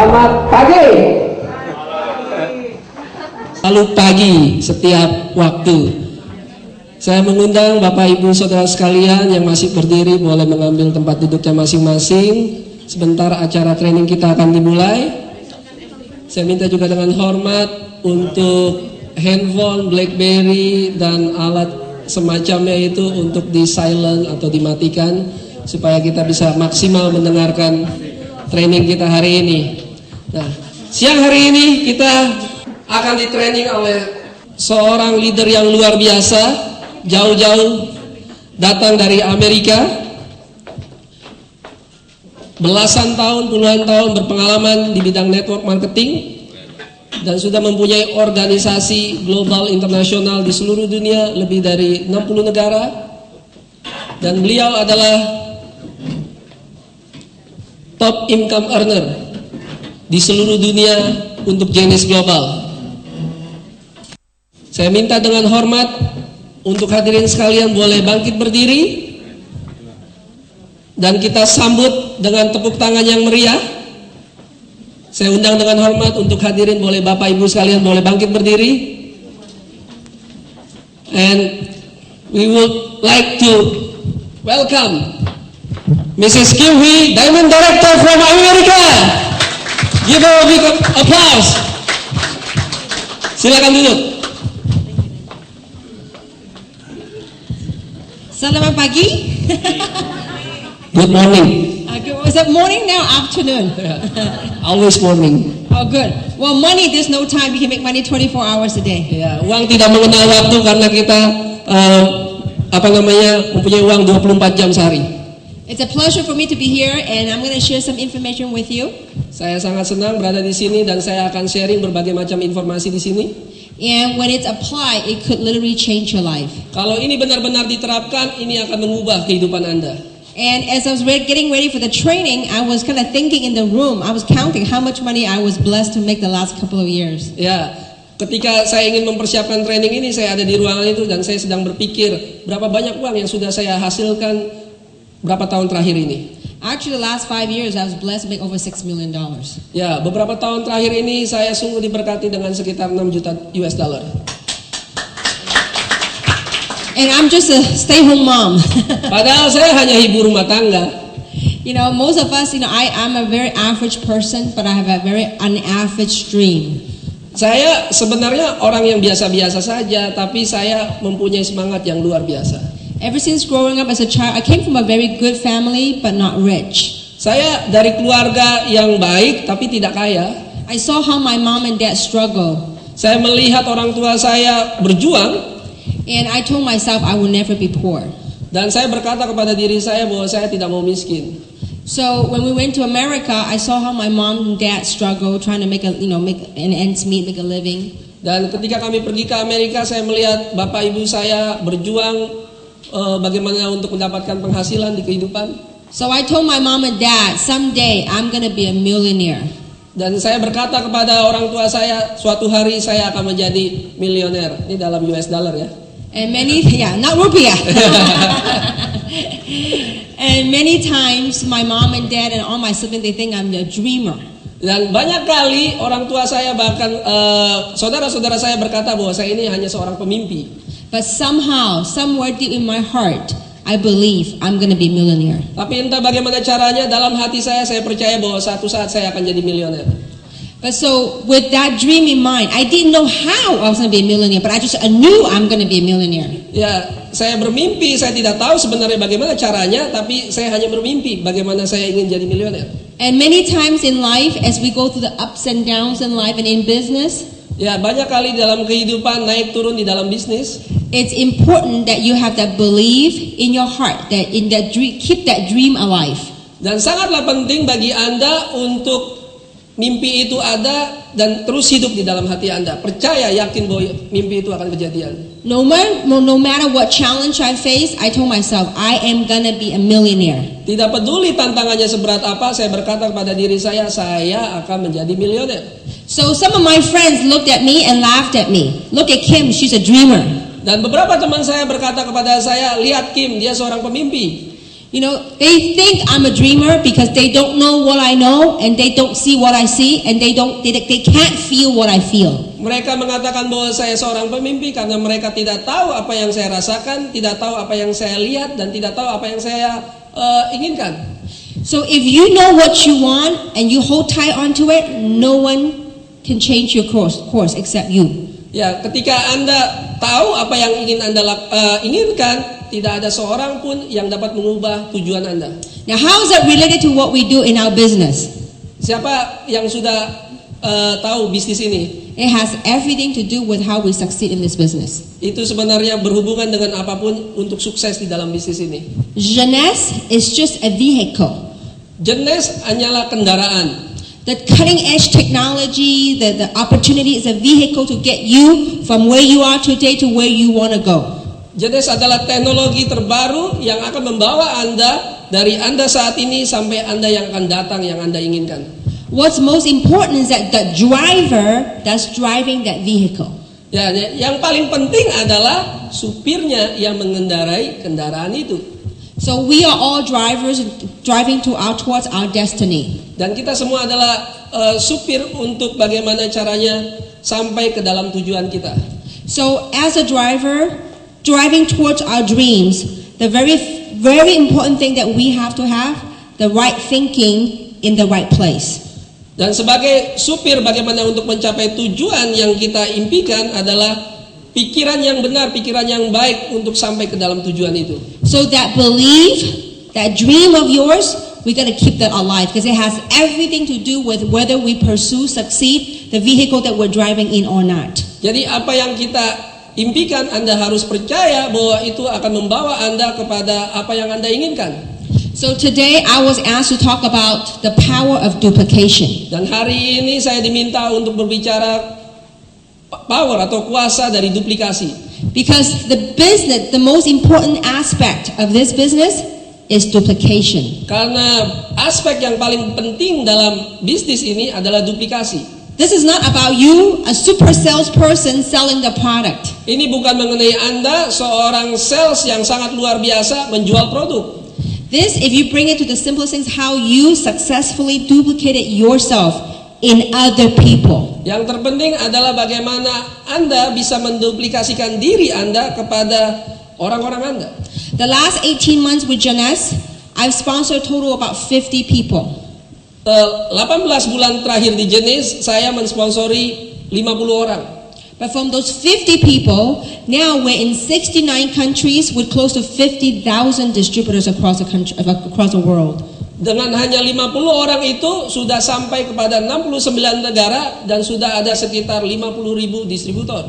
Selamat pagi. Selalu pagi setiap waktu. Saya mengundang Bapak Ibu Saudara sekalian yang masih berdiri boleh mengambil tempat duduknya masing-masing. Sebentar acara training kita akan dimulai. Saya minta juga dengan hormat untuk handphone, BlackBerry dan alat semacamnya itu untuk di silent atau dimatikan supaya kita bisa maksimal mendengarkan training kita hari ini. Nah, siang hari ini kita akan di-training oleh seorang leader yang luar biasa, jauh-jauh datang dari Amerika, belasan tahun, puluhan tahun berpengalaman di bidang network marketing dan sudah mempunyai organisasi global internasional di seluruh dunia, lebih dari 60 negara, dan beliau adalah top income earner di seluruh dunia untuk jenis global. Saya minta dengan hormat untuk hadirin sekalian boleh bangkit berdiri dan kita sambut dengan tepuk tangan yang meriah. Saya undang dengan hormat untuk hadirin boleh Bapak Ibu sekalian boleh bangkit berdiri. And we would like to welcome Mrs. Kim Hui, Diamond Director from America. Give her a big applause. Silakan duduk. Selamat pagi. Good morning. Is it morning now? Afternoon. Always morning. Oh, good. Well, money, there's no time. You can make money 24 hours a day. Ya, uang tidak mengenal waktu karena kita mempunyai uang 24 jam sehari. It's a pleasure for me to be here, and I'm going to share some information with you. Saya sangat senang berada di sini dan saya akan sharing berbagai macam informasi di sini. And when it's applied, it could literally change your life. Kalau ini benar-benar diterapkan, ini akan mengubah kehidupan Anda. And as I was getting ready for the training, I was kind of thinking in the room. I was counting how much money I was blessed to make the last couple of years. Ya, ketika saya ingin mempersiapkan training ini, saya ada di ruangan itu dan saya sedang berpikir berapa banyak uang yang sudah saya hasilkan berapa tahun terakhir ini. Actually, the last 5 years, I was blessed to make over $6 million. Ya, beberapa tahun terakhir ini saya sungguh diberkati dengan sekitar 6 juta US dollar. And I'm just a stay-home mom. Padahal saya hanya ibu rumah tangga. You know, most of us, I'm a very average person, but I have a very unaverage dream. Saya sebenarnya orang yang biasa-biasa saja, tapi saya mempunyai semangat yang luar biasa. Ever since growing up as a child, I came from a very good family, but not rich. Saya dari keluarga yang baik, tapi tidak kaya. I saw how my mom and dad struggle. Saya melihat orang tua saya berjuang. And I told myself I will never be poor. Dan saya berkata kepada diri saya bahwa saya tidak mau miskin. So when we went to America, I saw how my mom and dad struggle trying to make an ends meet, make a living. Dan ketika kami pergi ke Amerika, saya melihat bapak ibu saya berjuang bagaimana untuk mendapatkan penghasilan di kehidupan. So I told my mom and dad, someday I'm gonna be a millionaire. Dan saya berkata kepada orang tua saya, suatu hari saya akan menjadi milioner. Ini dalam US dollar ya. And not rupiah. And many times my mom and dad and all my siblings, they think I'm a dreamer. Dan banyak kali orang tua saya bahkan saudara-saudara saya berkata bahwa saya ini hanya seorang pemimpi. But somehow, somewhere deep in my heart, I believe I'm going to be a millionaire. Tapi entah bagaimana caranya, dalam hati saya percaya bahwa suatu saat saya akan jadi milioner. But so, with that dream in mind, I didn't know how I was going to be a millionaire, but I knew I'm going to be a millionaire. Ya, saya bermimpi, saya tidak tahu sebenarnya bagaimana caranya, tapi saya hanya bermimpi bagaimana saya ingin jadi milioner. And many times in life, as we go through the ups and downs in life and in business, ya, banyak kali dalam kehidupan naik turun di dalam bisnis. It's important that you have that belief in your heart, that in that dream, keep that dream alive. Dan sangatlah penting bagi Anda untuk mimpi itu ada dan terus hidup di dalam hati Anda. Percaya, yakin bahwa mimpi itu akan kejadian. No matter what challenge I face, I told myself, I am gonna be a millionaire. Tidak peduli tantangannya seberat apa, saya berkata kepada diri saya akan menjadi milioner. So some of my friends looked at me and laughed at me. Look at Kim, she's a dreamer. Dan beberapa teman saya berkata kepada saya, lihat Kim, dia seorang pemimpi. You know, they think I'm a dreamer because they don't know what I know and they don't see what I see and they can't feel what I feel. Mereka mengatakan bahwa saya seorang pemimpi karena mereka tidak tahu apa yang saya rasakan, tidak tahu apa yang saya lihat, dan tidak tahu apa yang saya inginkan. So if you know what you want and you hold tight onto it, no one can change your course except you. Ya, ketika Anda tahu apa yang ingin Anda inginkan, tidak ada seorang pun yang dapat mengubah tujuan Anda. Now, how is that related to what we do in our business? Siapa yang sudah tahu bisnis ini? It has everything to do with how we succeed in this business. Itu sebenarnya berhubungan dengan apapun untuk sukses di dalam bisnis ini. Jeunesse is just a vehicle. Jeunesse hanyalah kendaraan. The cutting edge technology, the opportunity is a vehicle to get you from where you are today to where you want to go. Jeunesse adalah teknologi terbaru yang akan membawa Anda dari Anda saat ini sampai Anda yang akan datang yang Anda inginkan. What's most important is that the driver that's driving that vehicle. Ya, yang paling penting adalah supirnya yang mengendarai kendaraan itu. So we are all drivers driving towards our destiny. Dan kita semua adalah supir untuk bagaimana caranya sampai ke dalam tujuan kita. So as a driver driving towards our dreams, the very important thing that we have to have the right thinking in the right place. Dan sebagai supir bagaimana untuk mencapai tujuan yang kita impikan adalah pikiran yang benar, pikiran yang baik untuk sampai ke dalam tujuan itu. So that belief, that dream of yours, we got to keep that alive because it has everything to do with whether we pursue, succeed, the vehicle that we're driving in or not. Jadi apa yang kita impikan, Anda harus percaya bahwa itu akan membawa Anda kepada apa yang Anda inginkan. So today I was asked to talk about the power of duplication. Dan hari ini saya diminta untuk berbicara power atau kuasa dari duplikasi. Because the most important aspect of this business is duplication. Karena aspek yang paling penting dalam bisnis ini adalah duplikasi. This is not about you, a super salesperson selling the product. Ini bukan mengenai Anda, seorang sales yang sangat luar biasa menjual produk. This, if you bring it to the simplest things, how you successfully duplicated yourself in other people. Yang terpenting adalah bagaimana Anda bisa menduplikasikan diri Anda kepada orang-orang Anda. The last 18 months with Jeunesse, I've sponsored a total of about 50 people. 18 bulan terakhir di Jeunesse, saya mensponsori 50 orang. But from those 50 people, now we're in 69 countries with close to 50,000 distributors across the world. Dengan hanya 50 orang itu sudah sampai kepada 69 negara dan sudah ada sekitar 50.000 distributor.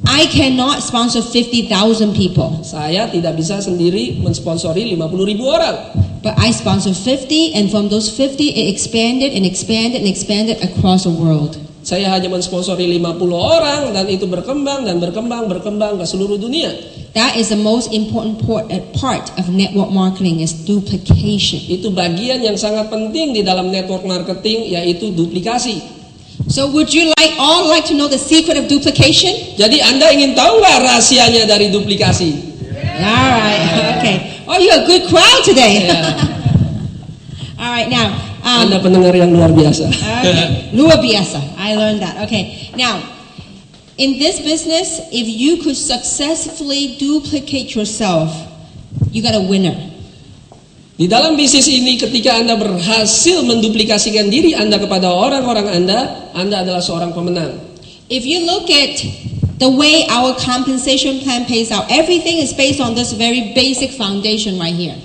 I cannot sponsor 50,000 people. Saya tidak bisa sendiri mensponsori 50.000 orang. But I sponsor 50, and from those 50, it expanded and expanded and expanded across the world. Saya hanya mensponsori 50 orang dan itu berkembang dan berkembang ke seluruh dunia. That is the most important part of network marketing is duplication. Itu bagian yang sangat penting di dalam network marketing, yaitu duplikasi. So would you all like to know the secret of duplication? Jadi Anda ingin tahu nggak rahasianya dari duplikasi? All right, okay. Oh, you're a good crowd today. All right, now. Anda pendengar yang luar biasa. Okay. Luar biasa. I learned that. Okay. Now, in this business, if you could successfully duplicate yourself, you got a winner. Di dalam bisnis ini, ketika Anda berhasil menduplikasikan diri Anda kepada orang-orang Anda adalah seorang pemenang. If you look at the way our compensation plan pays out, everything is based on this very basic foundation right here.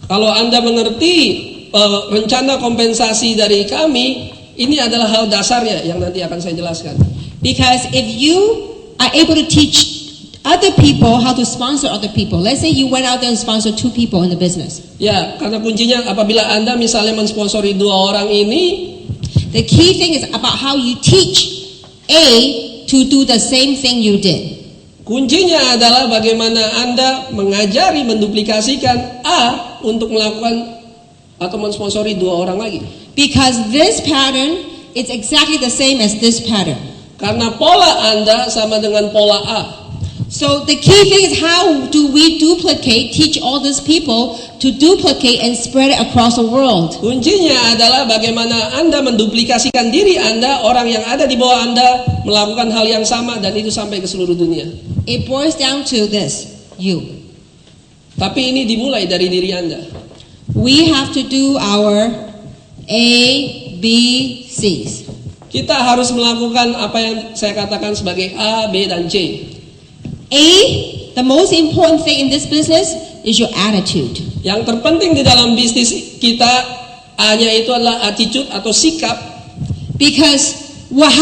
Kalau Anda mengerti rencana kompensasi dari kami, ini adalah hal dasarnya yang nanti akan saya jelaskan. Because if you are able to teach other people how to sponsor other people, let's say you went out there and sponsored 2 people in the business. Ya, karena kuncinya apabila Anda misalnya mensponsori 2 orang ini, the key thing is about how you teach A to do the same thing you did. Kuncinya adalah bagaimana Anda mengajari, menduplikasikan A untuk melakukan atau mensponsori 2 orang lagi. Because this pattern is exactly the same as this pattern. Karena pola Anda sama dengan pola A. So the key thing is, how do we duplicate, teach all these people to duplicate and spread it across the world? Kuncinya adalah bagaimana Anda menduplikasikan diri Anda, orang yang ada di bawah Anda melakukan hal yang sama dan itu sampai ke seluruh dunia. It boils down to this, you. Tapi ini dimulai dari diri Anda. We have to do our A, B, C's. Kita harus melakukan apa yang saya katakan sebagai A, B, dan C. A, the most important thing in this business is your attitude. Yang terpenting di dalam bisnis kita A-nya itu adalah attitude atau sikap. Because what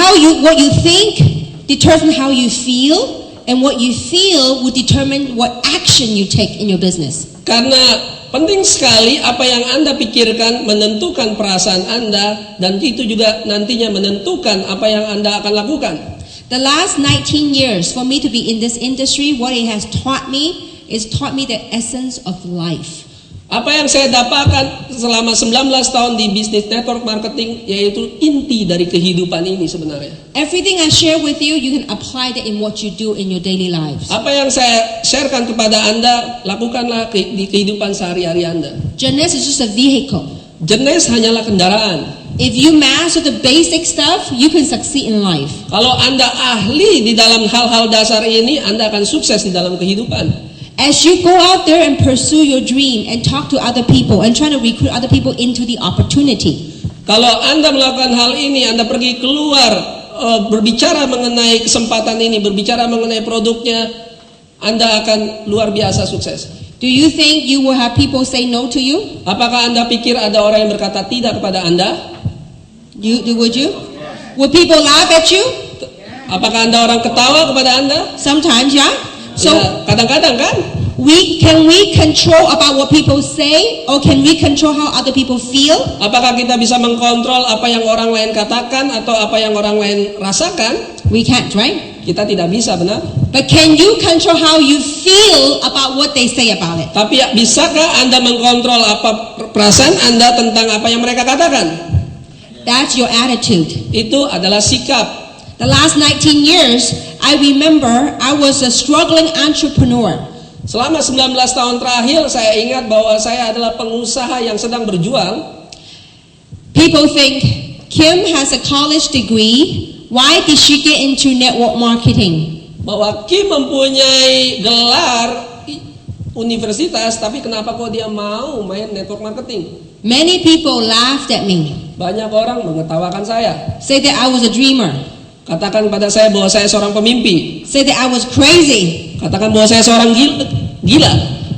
you think determines how you feel, and what you feel will determine what action you take in your business. Karena penting sekali apa yang Anda pikirkan menentukan perasaan Anda, dan itu juga nantinya menentukan apa yang Anda akan lakukan. The last 19 years for me to be in this industry, what it has taught me is the essence of life. Apa yang saya dapatkan selama 19 tahun di bisnis network marketing yaitu inti dari kehidupan ini sebenarnya. Everything I share with you, you can apply that in what you do in your daily lives. Apa yang saya sharekan kepada Anda, lakukanlah di kehidupan sehari-hari Anda. Jeunesse is just a vehicle. Jeunesse hanyalah kendaraan. If you master the basic stuff, you can succeed in life. Kalau Anda ahli di dalam hal-hal dasar ini, Anda akan sukses di dalam kehidupan. As you go out there and pursue your dream and talk to other people and try to recruit other people into the opportunity. Kalau Anda melakukan hal ini, Anda pergi keluar, berbicara mengenai kesempatan ini, berbicara mengenai produknya, Anda akan luar biasa sukses. Do you think you will have people say no to you? Apakah Anda pikir ada orang yang berkata tidak kepada Anda? Would you? Would people laugh at you? Apakah Anda orang ketawa kepada Anda? Sometimes, yeah. So Ya, kadang-kadang kan? can we control about what people say, or can we control how other people feel? Apakah kita bisa mengkontrol apa yang orang lain katakan atau apa yang orang lain rasakan? We can't, right? Kita tidak bisa, benar? But can you control how you feel about what they say about it? Tapi bisakah Anda mengkontrol apa perasaan Anda tentang apa yang mereka katakan? That's your attitude. Itu adalah sikap. The last 19 years, I remember I was a struggling entrepreneur. Selama 19 tahun terakhir, saya ingat bahwa saya adalah pengusaha yang sedang berjuang. People think, Kim has a college degree. Why did she get into network marketing? Bahwa Kim mempunyai gelar universitas, tapi kenapa kok dia mau main network marketing? Many people laughed at me. Banyak orang mengetawakan saya. Say that I was a dreamer. Katakan pada saya bahwa saya seorang pemimpi. Say that I was crazy. Katakan bahwa saya seorang gila.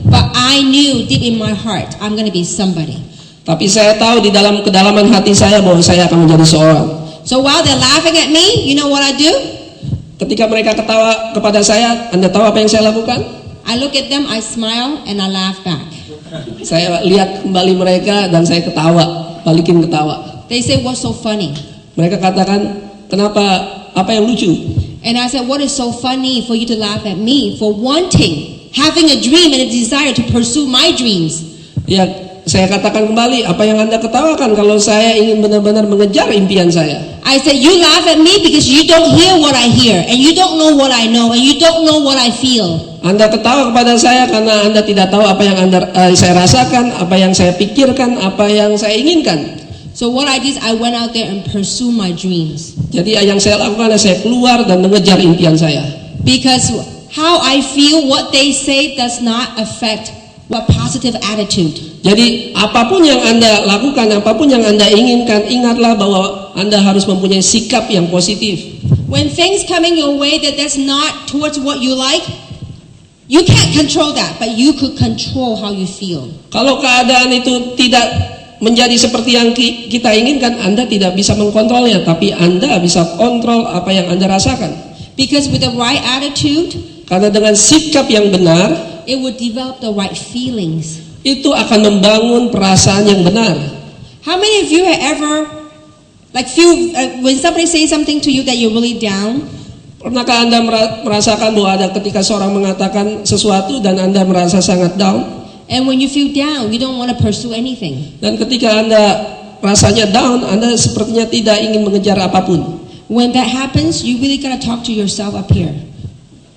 But I knew deep in my heart, I'm going to be somebody. Tapi saya tahu di dalam kedalaman hati saya bahwa saya akan menjadi seorang. So while they're laughing at me, you know what I do? Ketika mereka ketawa kepada saya, Anda tahu apa yang saya lakukan? I look at them, I smile, and I laugh back. Saya lihat kembali mereka dan saya ketawa, balikin ketawa. They say, what's so funny? Mereka katakan, kenapa, apa yang lucu? And I said, what is so funny for you to laugh at me for wanting, having a dream and a desire to pursue my dreams? Ya, saya katakan kembali, apa yang Anda ketawakan kalau saya ingin benar-benar mengejar impian saya? I said, you laugh at me because you don't hear what I hear, and you don't know what I know, and you don't know what I feel. Anda ketawa kepada saya karena Anda tidak tahu apa yang saya rasakan, apa yang saya pikirkan, apa yang saya inginkan. So what I did is I went out there and pursue my dreams. Jadi yang saya lakukan adalah saya keluar dan mengejar impian saya. Because how I feel, what they say does not affect what positive attitude. Jadi apapun yang Anda lakukan, apapun yang Anda inginkan, ingatlah bahwa Anda harus mempunyai sikap yang positif. When things coming your way that's not towards what you like, you can't control that, but you could control how you feel. Kalau keadaan itu tidak menjadi seperti yang kita inginkan, Anda tidak bisa mengkontrolnya, tapi Anda bisa kontrol apa yang Anda rasakan. Because with the right attitude, karena dengan sikap yang benar, it would develop the right feelings. Itu akan membangun perasaan yang benar. How many of you have ever, when somebody says something to you that you're really down? Pernahkah Anda merasakan bahwa ada ketika seorang mengatakan sesuatu dan Anda merasa sangat down? And when you feel down, you don't want to pursue anything. Dan ketika Anda rasanya down, Anda sepertinya tidak ingin mengejar apapun. When that happens, you really gotta talk to yourself up here.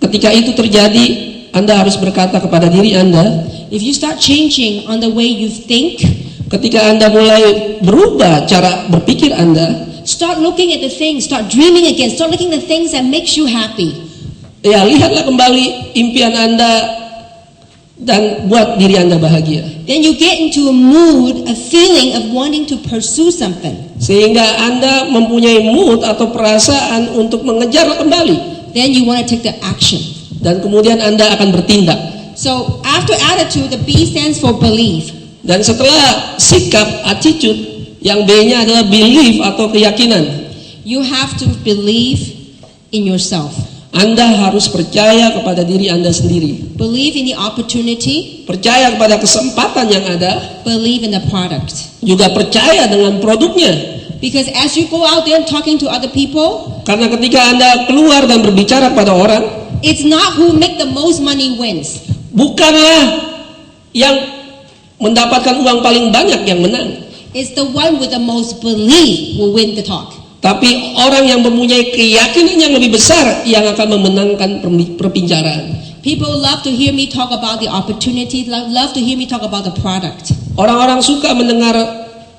ketika itu terjadi, Anda harus berkata kepada diri Anda, if you start changing on the way you think, ketika Anda mulai berubah cara berpikir Anda, start looking at the things, start dreaming again, start looking at the things that makes you happy. ya lihatlah kembali impian Anda dan buat diri Anda bahagia. Then you get into a mood, a feeling of wanting to pursue something. Sehingga Anda mempunyai mood atau perasaan untuk mengejar kembali. Then you want to take the action. Dan kemudian Anda akan bertindak. So after attitude, the B stands for belief. Dan setelah sikap, attitude, yang B-nya adalah belief atau keyakinan. You have to believe in yourself. Anda harus percaya kepada diri Anda sendiri. Believe in the opportunity. Percaya kepada kesempatan yang ada. Believe in the product. Juga percaya dengan produknya. Because as you go out there talking to other people, karena ketika Anda keluar dan berbicara pada orang, it's not who make the most money wins. Bukanlah yang mendapatkan uang paling banyak yang menang. It's the one with the most belief will win the talk. Tapi orang yang mempunyai keyakinan yang lebih besar yang akan memenangkan perbicaraan. People love to hear me talk about the opportunity, love to hear me talk about the product. Orang-orang suka mendengar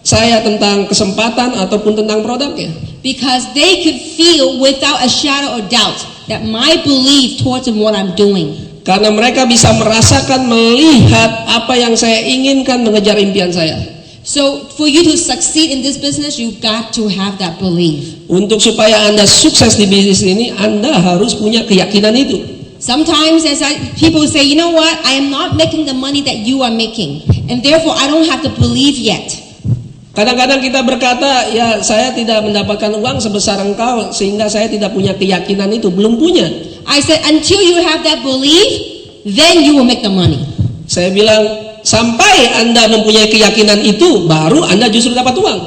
saya tentang kesempatan ataupun tentang produknya. Because they could feel without a shadow of doubt that my belief towards what I'm doing. Karena mereka bisa merasakan, melihat apa yang saya inginkan mengejar impian saya. So for you to succeed in this business, you got to have that belief. Untuk supaya Anda sukses di bisnis ini, Anda harus punya keyakinan itu. Sometimes people say, you know what, I am not making the money that you are making, and therefore I don't have the belief yet. Kadang-kadang kita berkata, ya saya tidak mendapatkan uang sebesar engkau, sehingga saya tidak punya keyakinan itu, belum punya. I said, until you have that belief, then you will make the money. Saya bilang, sampai Anda mempunyai keyakinan itu, baru Anda justru dapat uang.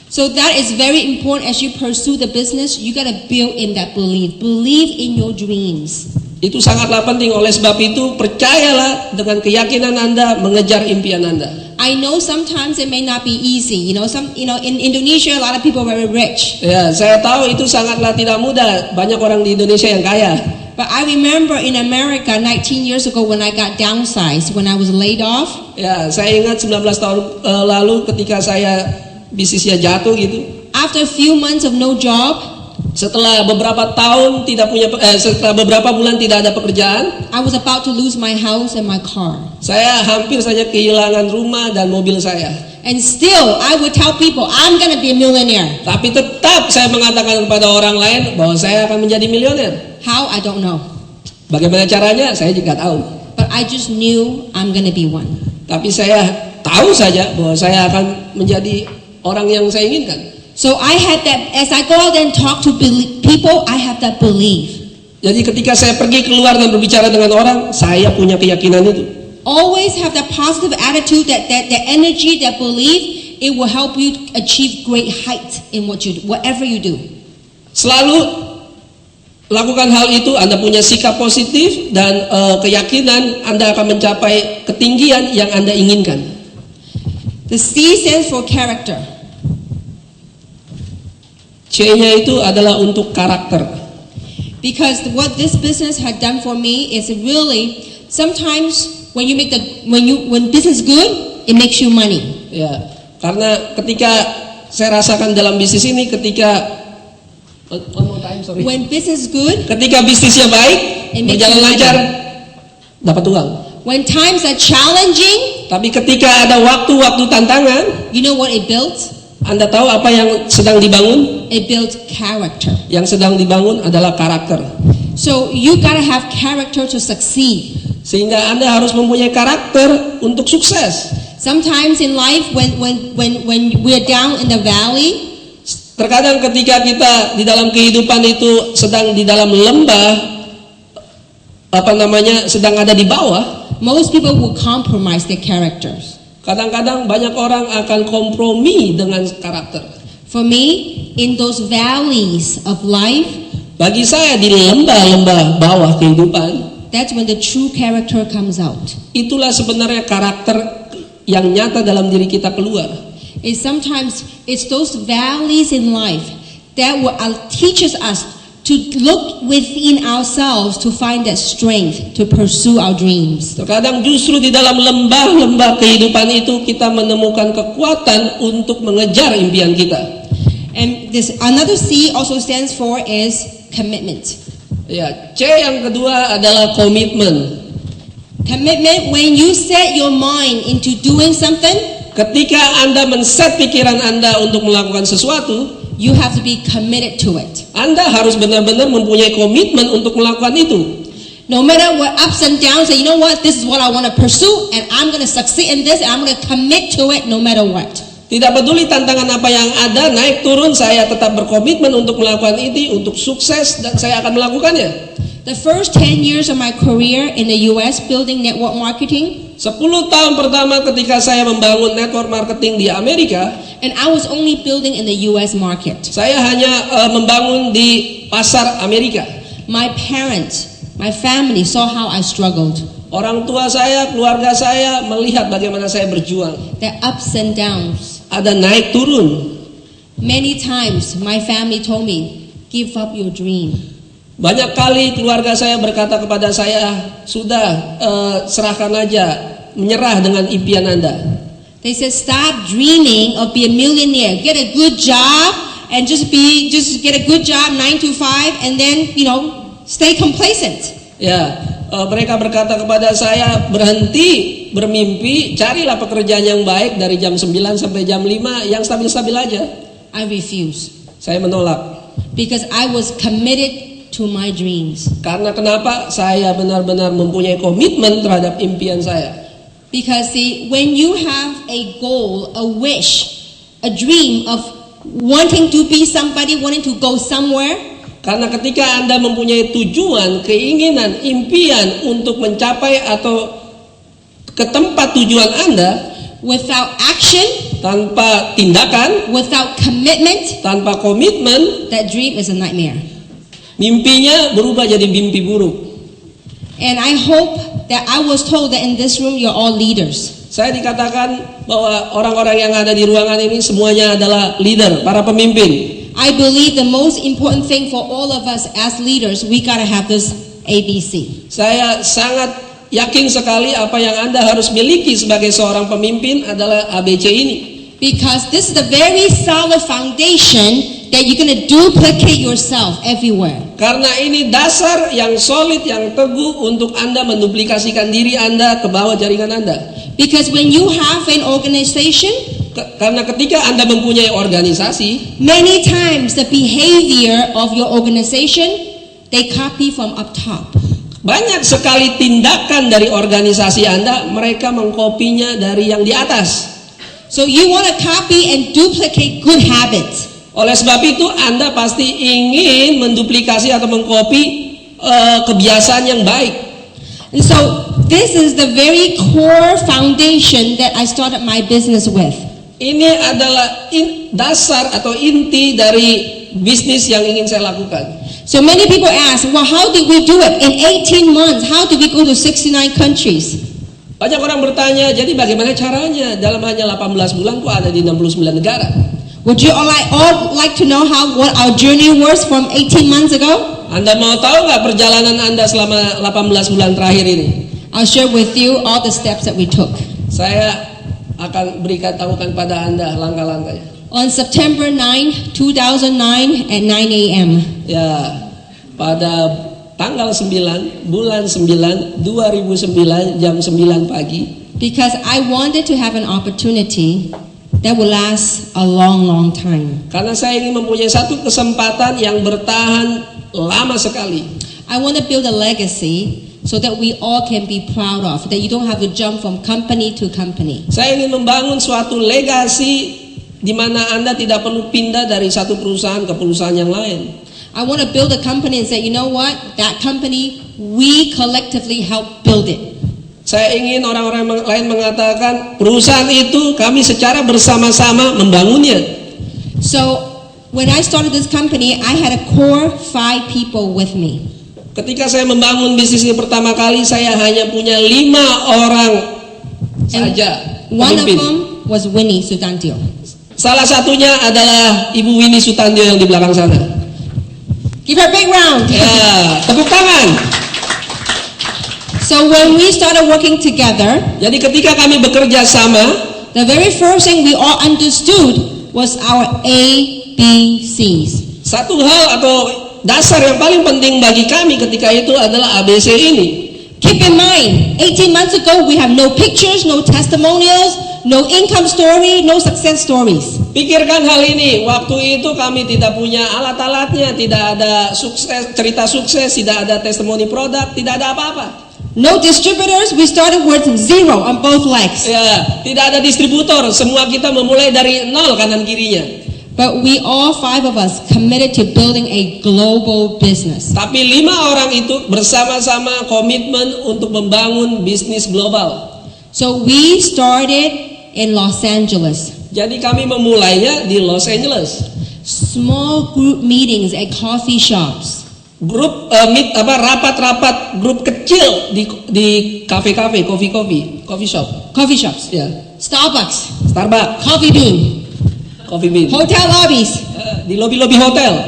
So that is very important as you pursue the business. You got to build in that belief. Believe in your dreams. Itu sangatlah penting. Oleh sebab itu, percayalah dengan keyakinan Anda mengejar impian Anda. I know sometimes it may not be easy. In Indonesia, a lot of people are very rich. Ya, saya tahu itu sangatlah tidak mudah. Banyak orang di Indonesia yang kaya. But I remember in America 19 years ago when I got downsized, when I was laid off. Ya, saya ingat 19 tahun lalu ketika saya bisnisnya jatuh gitu. After a few months of no job, setelah beberapa tahun setelah beberapa bulan tidak ada pekerjaan, I was about to lose my house and my car. Saya hampir saja kehilangan rumah dan mobil saya. And still, I would tell people, I'm gonna be a millionaire. Tapi tetap saya mengatakan kepada orang lain bahwa saya akan menjadi milioner. How? I don't know. Bagaimana caranya? Saya juga tahu. But I just knew I'm gonna be one. Tapi saya tahu saja bahwa saya akan menjadi orang yang saya inginkan. So I had that, as I go out and talk to people, I have that belief. Jadi ketika saya pergi keluar dan berbicara dengan orang, saya punya keyakinan itu. Always have that positive attitude, that energy, that belief. It will help you achieve great height in whatever you do. Selalu lakukan hal itu. Anda punya sikap positif dan keyakinan, Anda akan mencapai ketinggian yang Anda inginkan. The C stands for character. C-nya itu adalah untuk karakter. Because what this business had done for me is really sometimes when business good, it makes you money. Ya, karena ketika saya rasakan dalam bisnis ini, when business good, ketika bisnisnya baik, berjalan lancar, dapat uang. When times are challenging, tapi ketika ada waktu-waktu tantangan, you know what it builds? Anda tahu apa yang sedang dibangun? It builds character. Yang sedang dibangun adalah karakter. So you gotta have character to succeed. Sehingga Anda harus mempunyai karakter untuk sukses. Sometimes in life, when we're down in the valley, terkadang ketika kita di dalam kehidupan itu sedang di dalam lembah, sedang ada di bawah, most people will compromise their characters. Kadang-kadang banyak orang akan kompromi dengan karakter. For me, in those valleys of life, bagi saya di lembah-lembah bawah kehidupan, that's when the true character comes out. Itulah sebenarnya karakter yang nyata dalam diri kita keluar. Sometimes it's those valleys in life that will teaches us to look within ourselves to find that strength to pursue our dreams. Terkadang justru di dalam lembah-lembah kehidupan itu kita menemukan kekuatan untuk mengejar impian kita. And this another C also stands for is commitment. Ya, C yang kedua adalah komitmen. Commitment, when you set your mind into doing something, Ketika Anda men-set pikiran Anda untuk melakukan sesuatu, you have to be committed to it. Anda harus benar-benar mempunyai komitmen untuk melakukan itu. No matter what ups and downs, say, you know what, this is what I want to pursue, and I'm going to succeed in this, and I'm going to commit to it no matter what. Tidak peduli tantangan apa yang ada, naik turun, saya tetap berkomitmen untuk melakukan itu, untuk sukses, dan saya akan melakukannya. The first 10 years of my career in the US building network marketing, 10 tahun pertama ketika saya membangun network marketing di Amerika, and I was only building in the US market. saya hanya membangun di pasar Amerika. My parents, my family saw how I struggled. Orang tua saya, keluarga saya melihat bagaimana saya berjuang. The ups and downs. Ada naik turun. Many times my family told me, give up your dream. Banyak kali keluarga saya berkata kepada saya, sudah serahkan aja, menyerah dengan impian Anda. They said, stop dreaming of being a millionaire. Get a good job and just get a good job 9 to 5 and then, stay complacent. Ya, mereka berkata kepada saya, berhenti bermimpi, carilah pekerjaan yang baik dari jam 9 sampai jam 5 yang stabil-stabil aja. I refuse. Saya menolak. Because I was committed to my dreams. Karena kenapa? Saya benar-benar mempunyai komitmen terhadap impian saya. Because see, when you have a goal, a wish, a dream of wanting to be somebody, wanting to go somewhere, karena ketika Anda mempunyai tujuan, keinginan, impian untuk mencapai atau ke tempat tujuan Anda, without action, tanpa tindakan, without commitment, tanpa komitmen, that dream is a nightmare. Mimpinya berubah jadi mimpi buruk. And I hope that I was told that in this room you're all leaders. Saya dikatakan bahwa orang-orang yang ada di ruangan ini semuanya adalah leader, para pemimpin. I believe the most important thing for all of us as leaders, we gotta have this ABC. Saya sangat yakin sekali apa yang Anda harus miliki sebagai seorang pemimpin adalah ABC ini. Because this is the very solid foundation that you're going to duplicate yourself everywhere. Karena ini dasar yang solid, yang teguh untuk Anda menduplikasikan diri Anda ke bawah jaringan Anda. Because when you have an organization, karena ketika Anda mempunyai organisasi, many times the behavior of your organization, they copy from up top. Banyak sekali tindakan dari organisasi Anda, mereka mengkopinya dari yang di atas. So you want to copy and duplicate good habits. Oleh sebab itu Anda pasti ingin menduplikasi atau mengkopi kebiasaan yang baik. And so this is the very core foundation that I started my business with. Ini adalah dasar atau inti dari bisnis yang ingin saya lakukan. So many people ask, well, how did we do it? In 18 months, how did we go to 69 countries? Banyak orang bertanya, jadi bagaimana caranya? Dalam hanya 18 bulan kok ada di 69 negara? Would you all like to know what our journey was from 18 months ago? Anda mau tahu nggak perjalanan Anda selama 18 bulan terakhir ini? I'll share with you all the steps that we took. Saya akan tahukan pada Anda langkah-langkahnya. On September 9, 2009 at 9 a.m. Ya, pada tanggal 9, bulan 9, 2009, jam 9 pagi. Because I wanted to have an opportunity that will last a long, long time. Karena saya ingin mempunyai satu kesempatan yang bertahan lama sekali. I want to build a legacy so that we all can be proud of, that you don't have to jump from company to company. Saya ingin membangun suatu legasi di mana Anda tidak perlu pindah dari satu perusahaan ke perusahaan yang lain. I want to build a company and say, you know what, that company, we collectively help build it. Saya ingin orang-orang lain mengatakan perusahaan itu kami secara bersama-sama membangunnya. So when I started this company, I had a core 5 people with me. Ketika saya membangun bisnis ini pertama kali, saya hanya punya 5 orang saja One of pemimpin. them was Winnie Sutantio. Salah satunya adalah Ibu Winnie Sutantio yang di belakang sana. Give her a big round. Ya, tepuk tangan. So when we started working together, Jadi ketika kami bekerja sama, the very first thing we all understood was our ABCs. satu hal atau dasar yang paling penting bagi kami ketika itu adalah ABC ini. Keep in mind, 18 months ago we have no pictures, no testimonials, no income story, no success stories. Pikirkan hal ini, waktu itu kami tidak punya alat-alatnya, tidak ada cerita sukses, tidak ada testimoni produk, tidak ada apa-apa. No distributors, we started with zero on both legs. Ya, tidak ada distributor, semua kita memulai dari nol kanan kirinya. But we all five of us committed to building a global business. Tapi 5 orang itu bersama-sama komitmen untuk membangun bisnis global. So we started in Los Angeles. Jadi kami memulainya di Los Angeles. Small group meetings at coffee shops. Grup rapat-rapat grup kecil di kafe-kafe, coffee shop. Coffee shops. Ya, Starbucks. Starbucks, Coffee Bean. Coffee Bean. Hotel lobbies. Di lobi-lobi hotel.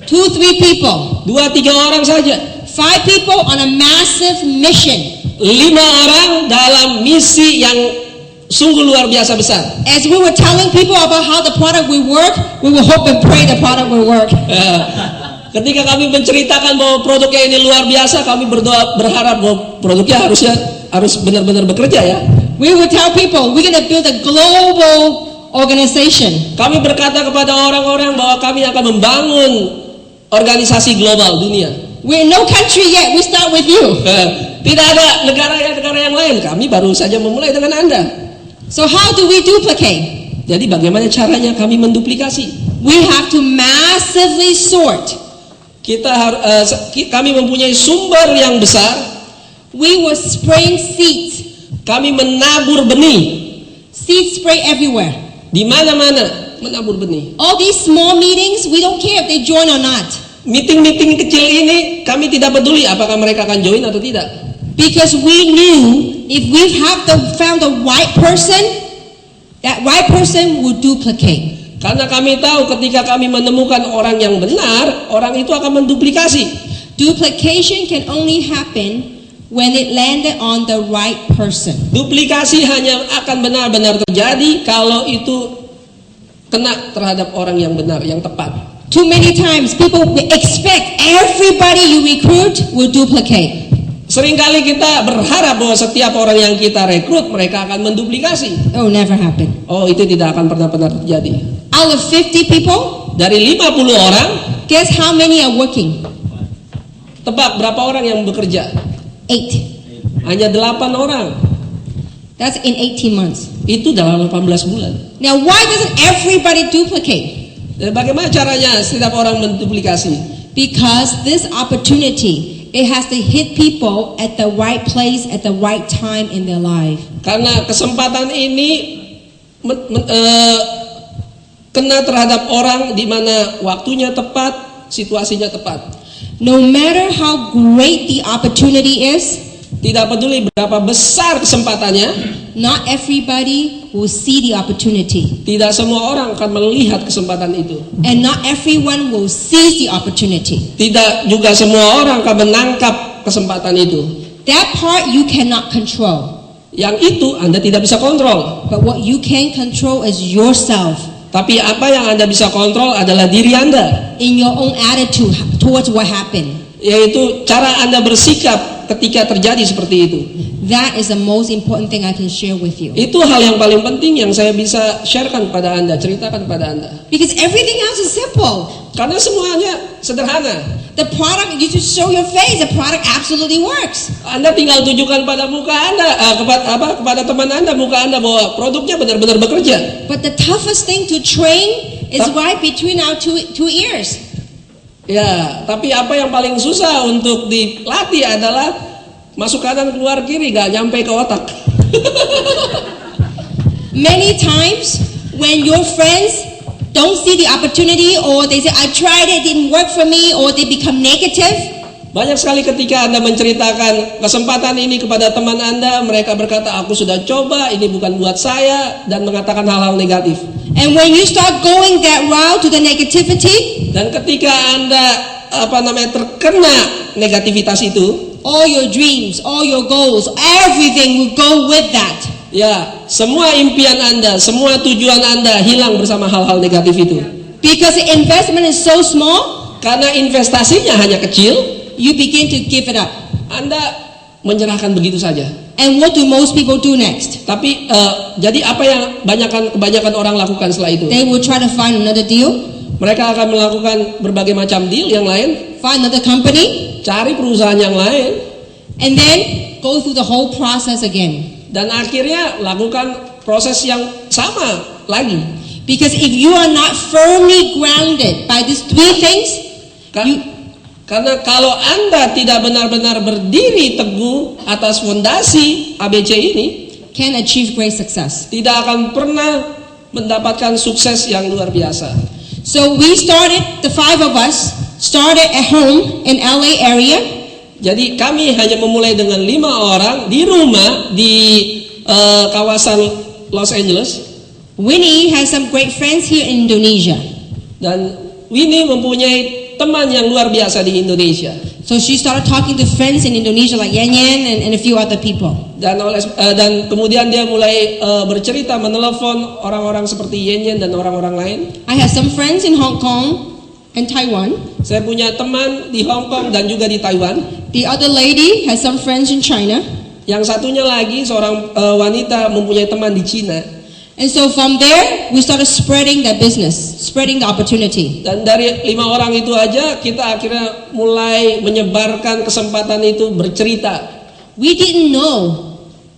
2-3 people. 2-3 orang saja. 5 people on a massive mission. 5 orang dalam misi yang sungguh luar biasa besar. As we were telling people about how the product will work, we will hope and pray the product will work. Ketika kami menceritakan bahwa produknya ini luar biasa, kami berdoa berharap bahwa produknya harus benar-benar bekerja ya. We would tell people we're going to build a global organization. Kami berkata kepada orang-orang bahwa kami akan membangun organisasi global dunia. We're no country yet. We start with you. Tidak ada negara yang lain. Kami baru saja memulai dengan Anda. So how do we duplicate? Jadi bagaimana caranya kami menduplikasi? We have to massively sort. Kami mempunyai sumber yang besar. We were spraying seeds. Kami menabur benih. Seed spray everywhere. Di mana-mana menabur benih. All these small meetings, we don't care if they join or not. Meeting-meeting kecil ini kami tidak peduli apakah mereka akan join atau tidak. Because we knew if we found the right person, that right person would duplicate. Karena kami tahu ketika kami menemukan orang yang benar, orang itu akan menduplikasi. Duplication can only happen when it landed on the right person. Duplikasi hanya akan benar-benar terjadi kalau itu kena terhadap orang yang benar, yang tepat. Too many times people expect everybody you recruit will duplicate. Seringkali kita berharap bahwa setiap orang yang kita rekrut mereka akan menduplikasi. Oh, never happen. Oh, itu tidak akan pernah terjadi. Out of 50 people, Dari 50 orang, guess how many are working? tebak berapa orang yang bekerja? 8. Hanya 8 orang. That's in 18 months. Itu dalam 18 bulan. Now, why doesn't everybody duplicate? Dan bagaimana caranya setiap orang menduplikasi? Because this opportunity, it has to hit people at the right place at the right time in their life. Karena kesempatan ini kena terhadap orang di mana waktunya tepat, situasinya tepat. No matter how great the opportunity is, Tidak peduli berapa besar kesempatannya, not everybody will see the opportunity. tidak semua orang akan melihat kesempatan itu. And not everyone will seize the opportunity. Tidak juga semua orang akan menangkap kesempatan itu. That part you cannot control. Yang itu Anda tidak bisa kontrol. But what you can control is yourself. Tapi apa yang Anda bisa kontrol adalah diri Anda. In your own attitude towards what happened. Yaitu cara Anda bersikap ketika terjadi seperti itu. That is the most important thing I can share with you. Itu hal yang paling penting yang saya bisa sharekan kepada Anda, ceritakan kepada Anda. Because everything else is simple. Karena semuanya sederhana. The product, you just show your face, the product absolutely works. Anda tinggal tunjukkan pada muka Anda, kepada teman Anda, muka Anda bahwa produknya benar-benar bekerja. But the toughest thing to train is right between our two ears. Ya, tapi apa yang paling susah untuk dilatih adalah masuk kanan keluar kiri, gak nyampe ke otak. Many times when your friends don't see the opportunity or they say I tried it didn't work for me or they become negative, Banyak sekali ketika Anda menceritakan kesempatan ini kepada teman Anda, mereka berkata, aku sudah coba, ini bukan buat saya, dan mengatakan hal-hal negatif. and when you start going that route to the negativity, Dan ketika Anda terkena negativitas itu, all your dreams, all your goals, everything will go with that. ya semua impian Anda, semua tujuan Anda hilang bersama hal-hal negatif itu. Because the investment is so small, Karena investasinya hanya kecil, you begin to give it up. Anda menyerahkan begitu saja. And what do most people do next? Tapi jadi apa yang kebanyakan orang lakukan setelah itu? They will try to find another deal, Mereka akan melakukan berbagai macam deal yang lain, find another company, cari perusahaan yang lain, and then go through the whole process again. dan akhirnya lakukan proses yang sama lagi. Because if you are not firmly grounded by these three things, Karena kalau Anda tidak benar-benar berdiri teguh atas fondasi ABC ini, can achieve great success. tidak akan pernah mendapatkan sukses yang luar biasa. So we started, the five of us started at home in LA area. Jadi kami hanya memulai dengan 5 orang di rumah di kawasan Los Angeles, Winnie has some great friends here in Indonesia. dan Winnie mempunyai teman yang luar biasa di Indonesia. So she started talking to friends in Indonesia like Yan Yan and a few other people. Dan kemudian dia mulai bercerita, menelepon orang-orang seperti Yen Yen dan orang-orang lain. I have some friends in Hong Kong and Taiwan. Saya punya teman di Hong Kong dan juga di Taiwan. The other lady has some friends in China. Yang satunya lagi seorang wanita mempunyai teman di Cina. And so from there, we started spreading that business, spreading the opportunity. Dan dari 5 orang itu aja kita akhirnya mulai menyebarkan kesempatan itu bercerita. We didn't know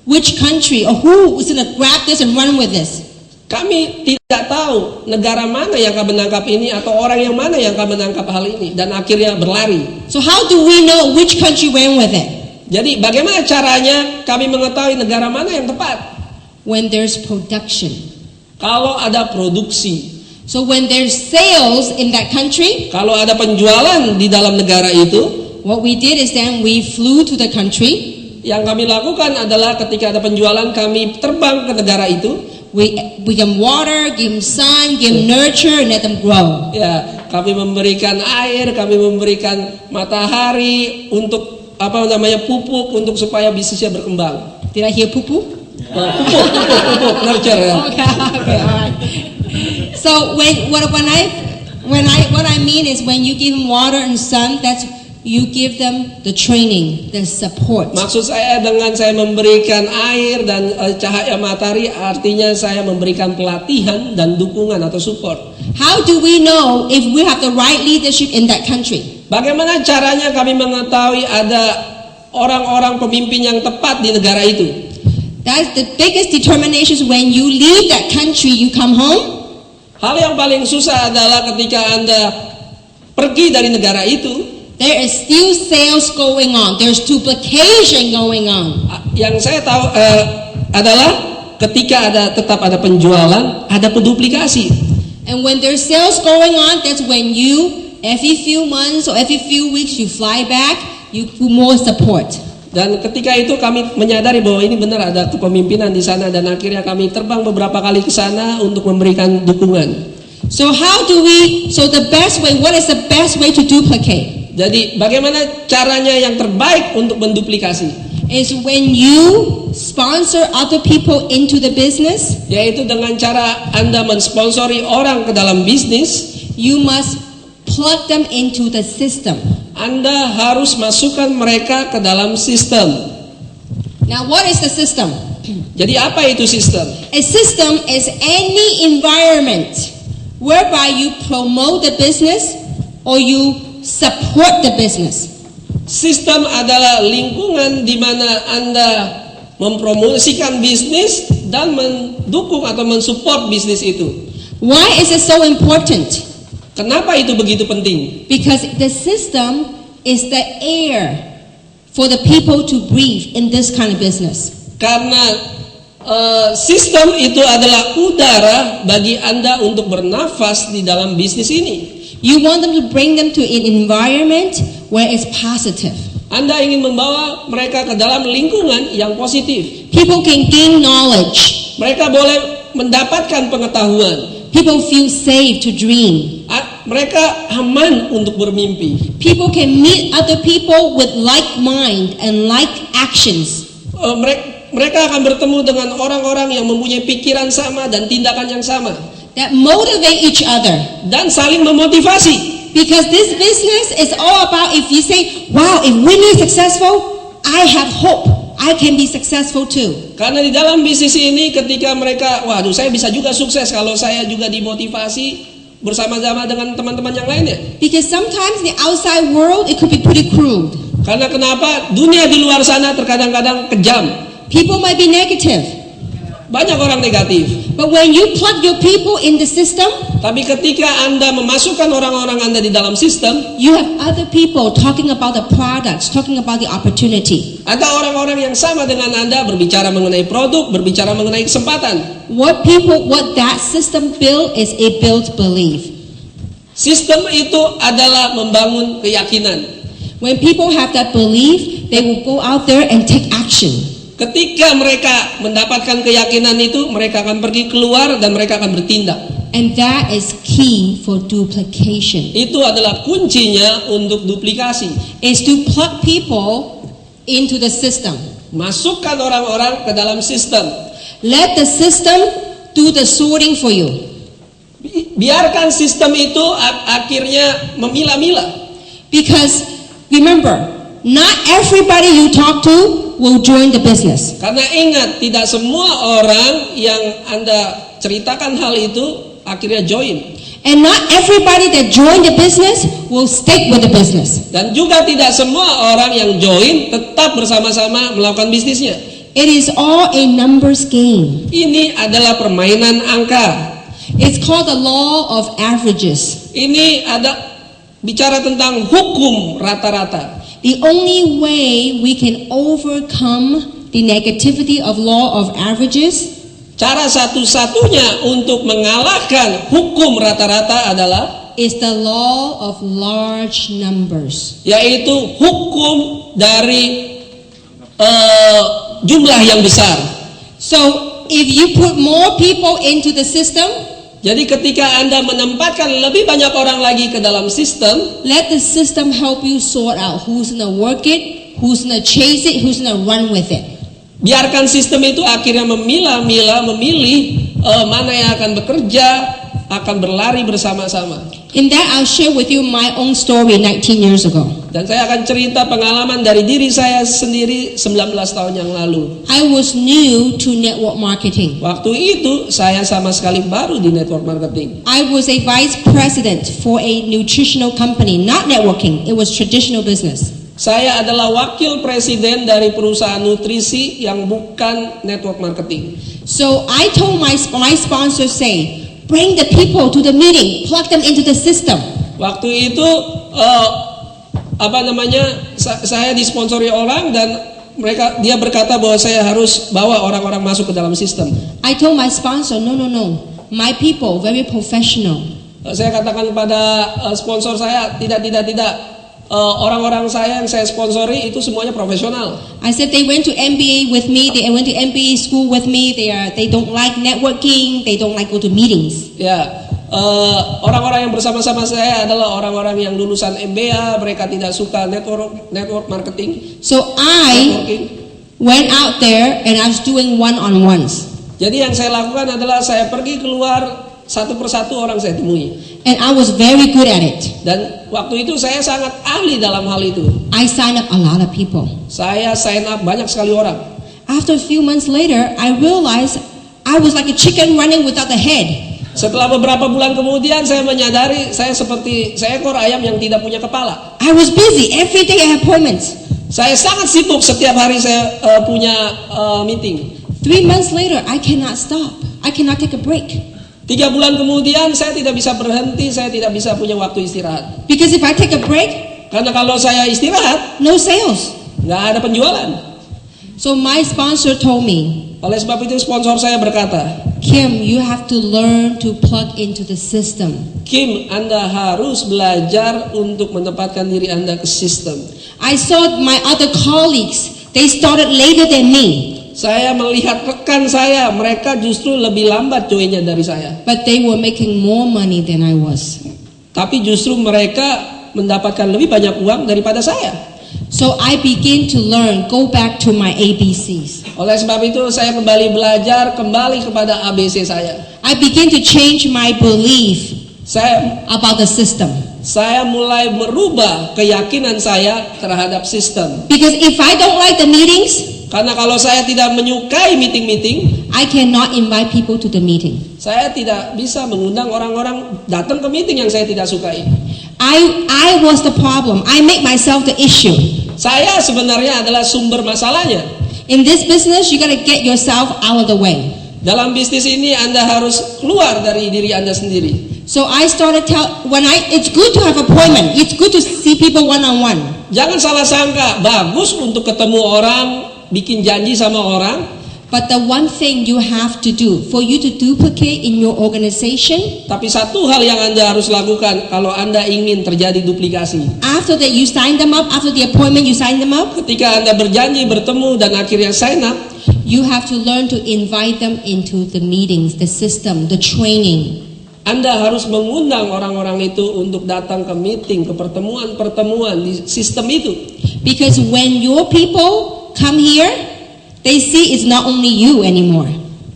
which country or who was going to grab this and run with this. Kami tidak tahu negara mana yang akan menangkap ini atau orang yang mana yang akan menangkap hal ini, dan akhirnya berlari. So how do we know which country went with it? Jadi bagaimana caranya kami mengetahui negara mana yang tepat? When there's production. Kalau ada produksi, So when there's sales in that country, kalau ada penjualan di dalam negara itu, what we did is then we flew to the country. yang kami lakukan adalah ketika ada penjualan kami terbang ke negara itu. We give them water, give them sun, give them nurture, and let them grow. Ya, kami memberikan air, kami memberikan matahari untuk pupuk untuk supaya bisnisnya berkembang. Did I hear poo-poo? Pupuk, nurture ya. Okay, all right. So what I mean is when you give them water and sun, that's you give them the training, the support. Maksud saya dengan saya memberikan air dan cahaya matahari, artinya saya memberikan pelatihan dan dukungan atau support. How do we know if we have the right leadership in that country? Bagaimana caranya kami mengetahui ada orang-orang pemimpin yang tepat di negara itu? That's the biggest determination. When you leave that country, you come home. Hal yang paling susah adalah ketika Anda pergi dari negara itu, there is still sales going on. There's duplication going on. Yang saya tahu adalah ketika tetap ada penjualan, ada penduplikasi. And when there's sales going on, that's when you, every few months or every few weeks, you fly back, you put more support. Dan ketika itu kami menyadari bahwa ini benar ada kepemimpinan di sana, dan akhirnya kami terbang beberapa kali ke sana untuk memberikan dukungan. So what is the best way to duplicate? Jadi bagaimana caranya yang terbaik untuk menduplikasi? Is when you sponsor other people into the business. Yaitu dengan cara Anda mensponsori orang ke dalam bisnis, you must plug them into the system. Anda harus masukkan mereka ke dalam sistem. Now, what is the system? Jadi apa itu sistem? A system is any environment whereby you promote the business or you support the business. Sistem adalah lingkungan di mana Anda mempromosikan bisnis dan mendukung atau mensupport bisnis itu. Why is it so important? Kenapa itu begitu penting? Because the system is the air for the people to breathe in this kind of business. Karena sistem itu adalah udara bagi Anda untuk bernafas di dalam bisnis ini. You want them to bring them to an environment where it's positive. Anda ingin membawa mereka ke dalam lingkungan yang positif. People can gain knowledge. Mereka boleh mendapatkan pengetahuan. People feel safe to dream. mereka aman untuk bermimpi. People can meet other people with like mind and like actions. Mereka akan bertemu dengan orang-orang yang mempunyai pikiran sama dan tindakan yang sama. That motivate each other. Dan saling memotivasi. Because this business is all about if you say, wow, if Winnie is successful, I have hope. I can be successful too. Karena di dalam bisnis ini ketika mereka, waduh saya bisa juga sukses kalau saya juga dimotivasi bersama-sama dengan teman-teman yang lainnya. Because sometimes in the outside world it could be pretty crude. Karena kenapa? Dunia di luar sana terkadang-kadang kejam. People might be negative. Banyak orang negatif. But when you plug your people in the system, tapi ketika Anda memasukkan orang-orang Anda di dalam sistem, you have other people talking about the products, talking about the opportunity. ada orang-orang yang sama dengan Anda berbicara mengenai produk, berbicara mengenai kesempatan. What that system build is it builds belief. Sistem itu adalah membangun keyakinan. When people have that belief, they will go out there and take action. Ketika mereka mendapatkan keyakinan itu, mereka akan pergi keluar dan mereka akan bertindak. And that is key for duplication. Itu adalah kuncinya untuk duplikasi. Is to plug people into the system. Masukkan orang-orang ke dalam sistem. Let the system do the sorting for you. Biarkan sistem itu akhirnya memilah-milah. Because remember, not everybody you talk to will join the business. Karena ingat, tidak semua orang yang Anda ceritakan hal itu akhirnya join. And not everybody that join the business will stick with the business. Dan juga tidak semua orang yang join tetap bersama-sama melakukan bisnisnya. It is all a numbers game. Ini adalah permainan angka. It's called the law of averages. Ini ada bicara tentang hukum rata-rata. The only way we can overcome the negativity of law of averages, cara satu-satunya untuk mengalahkan hukum rata-rata adalah is the law of large numbers. Yaitu hukum dari jumlah yang besar. So if you put more people into the system, jadi ketika Anda menempatkan lebih banyak orang lagi ke dalam sistem, let the system help you sort out who's gonna work it, who's gonna chase it, who's gonna run with it. Biarkan sistem itu akhirnya memilah-milah, memilih mana yang akan bekerja, akan berlari bersama-sama. In that I'll share with you my own story 19 years ago. Dan saya akan cerita pengalaman dari diri saya sendiri 19 tahun yang lalu. I was new to network marketing. Waktu itu saya sama sekali baru di network marketing. I was a vice president for a nutritional company, not networking, it was traditional business. Saya adalah wakil presiden dari perusahaan nutrisi yang bukan network marketing. So I told my sponsor, say, bring the people to the meeting, plug them into the system. Waktu itu saya disponsori orang dan dia berkata bahwa saya harus bawa orang-orang masuk ke dalam sistem. I told my sponsor, no, my people very professional. Saya katakan pada sponsor saya, tidak. Orang-orang saya yang saya sponsori itu semuanya profesional. I said they went to MBA with me, they went to MBA school with me, they don't like networking, they don't like go to meetings. Ya, orang-orang yang bersama-sama saya adalah orang-orang yang lulusan MBA, mereka tidak suka network marketing. So I went out there and I was doing one-on-ones. Jadi yang saya lakukan adalah saya pergi keluar satu persatu orang saya temui. And I was very good at it. Dan waktu itu saya sangat ahli dalam hal itu. I signed up a lot of people. Saya sign up banyak sekali orang. After a few months later, I realized I was like a chicken running without a head. Setelah beberapa bulan kemudian saya menyadari saya seperti seekor ayam yang tidak punya kepala. I was busy. Every day I had appointments. Saya sangat sibuk, setiap hari saya punya meeting. 3 months later, I cannot stop. I cannot take a break. 3 bulan kemudian saya tidak bisa berhenti, saya tidak bisa punya waktu istirahat. Because if I take a break, karena kalau saya istirahat, no sales. nggak ada penjualan. So my sponsor told me, oleh sebab itu sponsor saya berkata, Kim, you have to learn to plug into the system. Kim, Anda harus belajar untuk menempatkan diri Anda ke sistem. I saw my other colleagues, they started later than me. Saya melihat rekan saya, mereka justru lebih lambat joinnya dari saya. But they were making more money than I was. tapi justru mereka mendapatkan lebih banyak uang daripada saya. So I begin to learn, go back to my ABCs. Oleh sebab itu saya kembali belajar kembali kepada ABC saya. I begin to change my belief Saya about the system. mulai merubah keyakinan saya terhadap sistem. Because if I don't like the meetings, Karena kalau saya tidak menyukai meeting-meeting, I cannot invite people to the meeting. saya tidak bisa mengundang orang-orang datang ke meeting yang saya tidak sukai. I was the problem. I make myself the issue. Saya sebenarnya adalah sumber masalahnya. In this business, you gotta get yourself out of the way. Dalam bisnis ini Anda harus keluar dari diri Anda sendiri. So I started it's good to have appointment. It's good to see people one-on-one. Jangan salah sangka, bagus untuk ketemu orang, bikin janji sama orang. But the one thing you have to do for you to duplicate in your organization, Tapi satu hal yang Anda harus lakukan kalau Anda ingin terjadi duplikasi. after that you sign them up, after the appointment you sign them up, Ketika Anda berjanji bertemu dan akhirnya sign up, you have to learn to invite them into the meetings, the system, the training. Anda harus mengundang orang-orang itu untuk datang ke meeting, ke pertemuan-pertemuan di sistem itu. Because when your people come here, they see it's not only you anymore.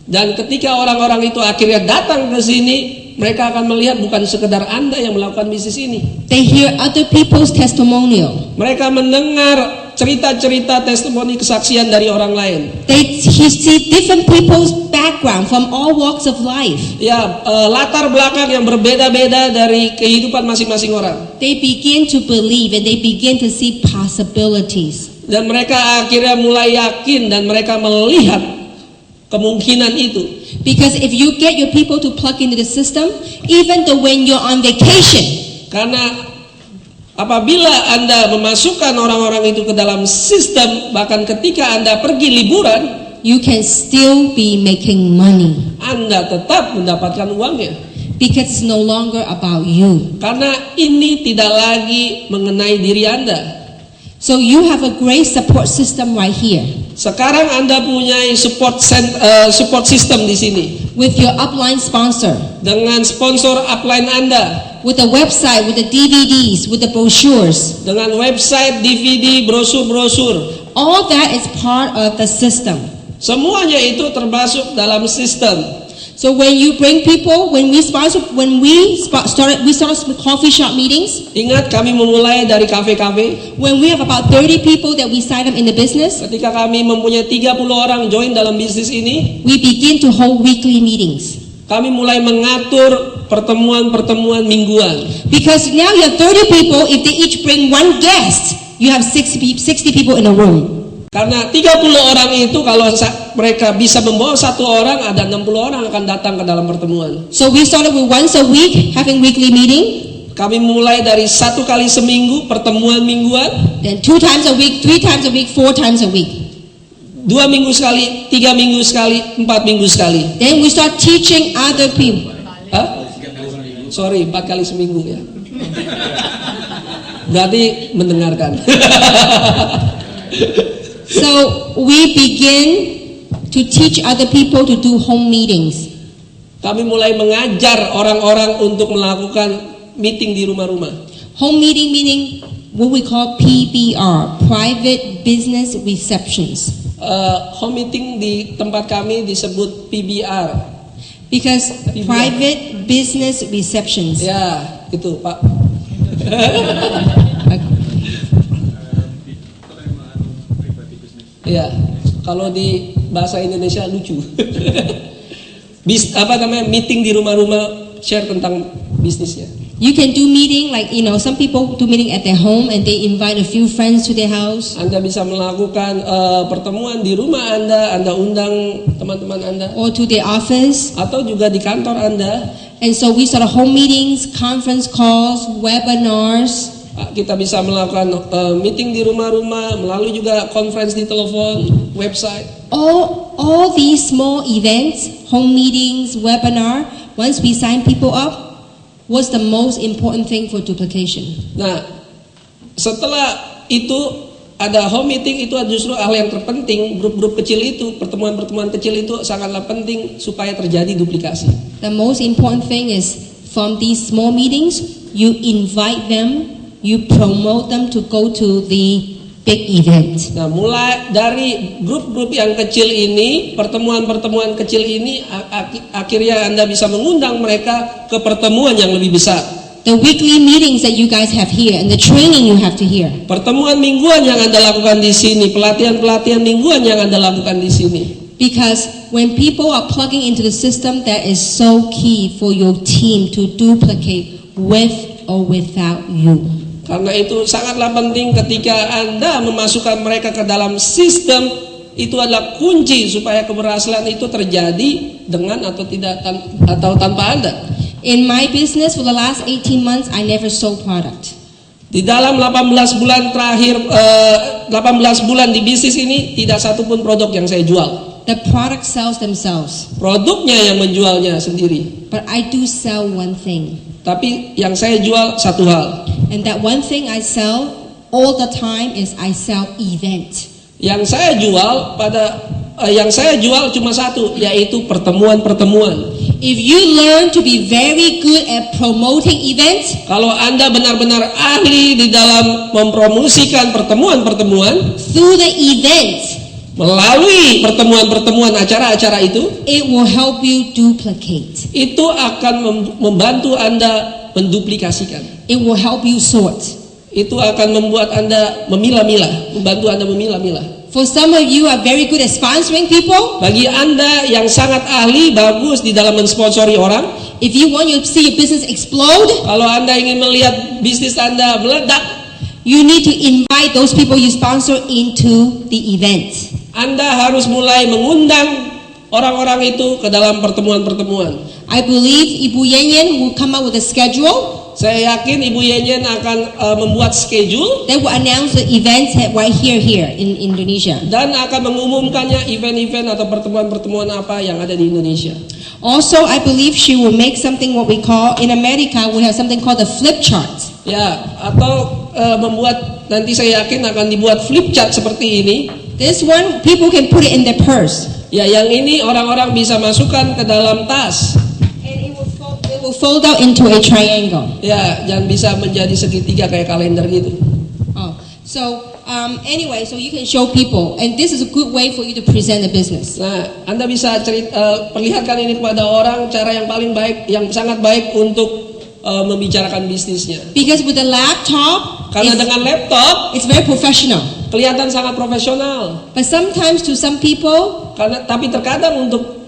Dan ketika orang-orang itu akhirnya datang ke sini, mereka akan melihat bukan sekedar Anda yang melakukan bisnis ini. They hear other people's testimonial. Mereka mendengar cerita-cerita testimoni kesaksian dari orang lain. They see different people's background from all walks of life. Ya, latar belakang yang berbeda-beda dari kehidupan masing-masing orang. They begin to believe and they begin to see possibilities. Dan mereka akhirnya mulai yakin dan mereka melihat kemungkinan itu. Because if you get your people to plug into the system, even though when you're on vacation, Karena apabila Anda memasukkan orang-orang itu ke dalam sistem, bahkan ketika Anda pergi liburan, you can still be making money. Anda tetap mendapatkan uangnya. Because it's no longer about you. Karena ini tidak lagi mengenai diri Anda. So you have a great support system right here. Sekarang Anda punya support system di sini. With your upline sponsor. Dengan sponsor upline Anda. With the website, with the DVDs, with the brochures. Dengan website, DVD, brosur-brosur. All that is part of the system. Semuanya itu termasuk dalam sistem. So when you bring people, we started coffee shop meetings. Ingat kami memulai dari kafe-kafe. When we have about 30 people that we sign up in the business, Ketika kami mempunyai 30 orang join dalam bisnis ini, we begin to hold weekly meetings. kami mulai mengatur pertemuan-pertemuan mingguan. Because now you have 30 people, if they each bring one guest, you have 60 people in a room. Karena 30 orang itu kalau mereka bisa membawa satu orang, ada 60 orang akan datang ke dalam pertemuan. So we started with once a week, having weekly meeting. Kami mulai dari 1 kali seminggu, pertemuan mingguan. Then 2 times a week, 3 times a week, 4 times a week. 2 minggu sekali, 3 minggu sekali, 4 minggu sekali. Then we start teaching other people. Hah? Sorry, 4 kali seminggu ya. Berarti mendengarkan. So we begin to teach other people to do home meetings. Kami mulai mengajar orang-orang untuk melakukan meeting di rumah-rumah. Home meeting meaning what we call PBR, private business receptions. Home meeting di tempat kami disebut PBR. Because PBR. private business receptions. Ya, itu Pak. Ya, kalau di bahasa Indonesia lucu. Meeting di rumah-rumah share tentang bisnisnya. You can do meeting like, some people do meeting at their home and they invite a few friends to their house. Anda bisa melakukan pertemuan di rumah Anda undang teman-teman Anda. Or to their office. Atau juga di kantor Anda. And so we start home meetings, conference calls, webinars. Kita bisa melakukan meeting di rumah-rumah, melalui juga conference di telepon, website. All these small events, home meetings, webinar, once we sign people up, was the most important thing for duplication. Nah, setelah itu ada home meeting, itu justru hal yang terpenting. Grup-grup kecil itu, pertemuan-pertemuan kecil itu sangatlah penting supaya terjadi duplikasi. The most important thing is from these small meetings, you invite them, you promote them to go to the big event. Nah, mulai dari grup-grup yang kecil ini, pertemuan-pertemuan kecil ini, akhirnya Anda bisa mengundang mereka ke pertemuan yang lebih besar. The weekly meetings that you guys have here and the training you have to hear. Pertemuan mingguan yang Anda lakukan di sini, pelatihan-pelatihan mingguan yang Anda lakukan di sini. Because when people are plugging into the system, that is so key for your team to duplicate with or without you. Karena itu sangatlah penting ketika Anda memasukkan mereka ke dalam sistem, itu adalah kunci supaya keberhasilan itu terjadi dengan atau tidak atau tanpa Anda. In my business for the last 18 months, I never sold product. Di dalam 18 bulan terakhir, 18 bulan di bisnis ini tidak satupun produk yang saya jual. The product sells themselves. Produknya yang menjualnya sendiri. But I do sell one thing. Tapi yang saya jual satu hal. And that one thing I sell all the time is I sell event. Yang saya jual cuma satu, yaitu pertemuan-pertemuan. If you learn to be very good at promoting events, kalau Anda benar-benar ahli di dalam mempromosikan pertemuan-pertemuan, through the event, melalui pertemuan-pertemuan acara-acara itu, it will help you duplicate. Itu akan membantu Anda menduplikasikan. It will help you sort. Itu akan membuat Anda memilah-milah, membantu Anda memilah-milah. For some of you are very good at sponsoring people. Bagi Anda yang sangat ahli, bagus di dalam mensponsori orang. If you want to see your business explode, kalau Anda ingin melihat bisnis Anda meledak, you need to invite those people you sponsor into the event. Anda harus mulai mengundang orang-orang itu ke dalam pertemuan-pertemuan. I believe Ibu Yen will come up with a schedule. Saya yakin Ibu Yen akan membuat schedule. They will announce the events right here in Indonesia. Dan akan mengumumkannya event-event atau pertemuan-pertemuan apa yang ada di Indonesia. Also, I believe she will make something what we call in America we have something called the flip chart. Ya, atau membuat, nanti saya yakin akan dibuat flip chart seperti ini. This one people can put it in their purse. Ya, yang ini orang-orang bisa masukkan ke dalam tas. Will fold out into a triangle. Ya, dan bisa menjadi segitiga kayak kalender gitu. Oh, so anyway, so you can show people, and this is a good way for you to present the business. Nah, Anda bisa perlihatkan ini kepada orang, cara yang paling baik, yang sangat baik untuk membicarakan bisnisnya. Because with the laptop, karena dengan laptop, it's very professional. Kelihatan sangat profesional. But sometimes to some people, tapi terkadang untuk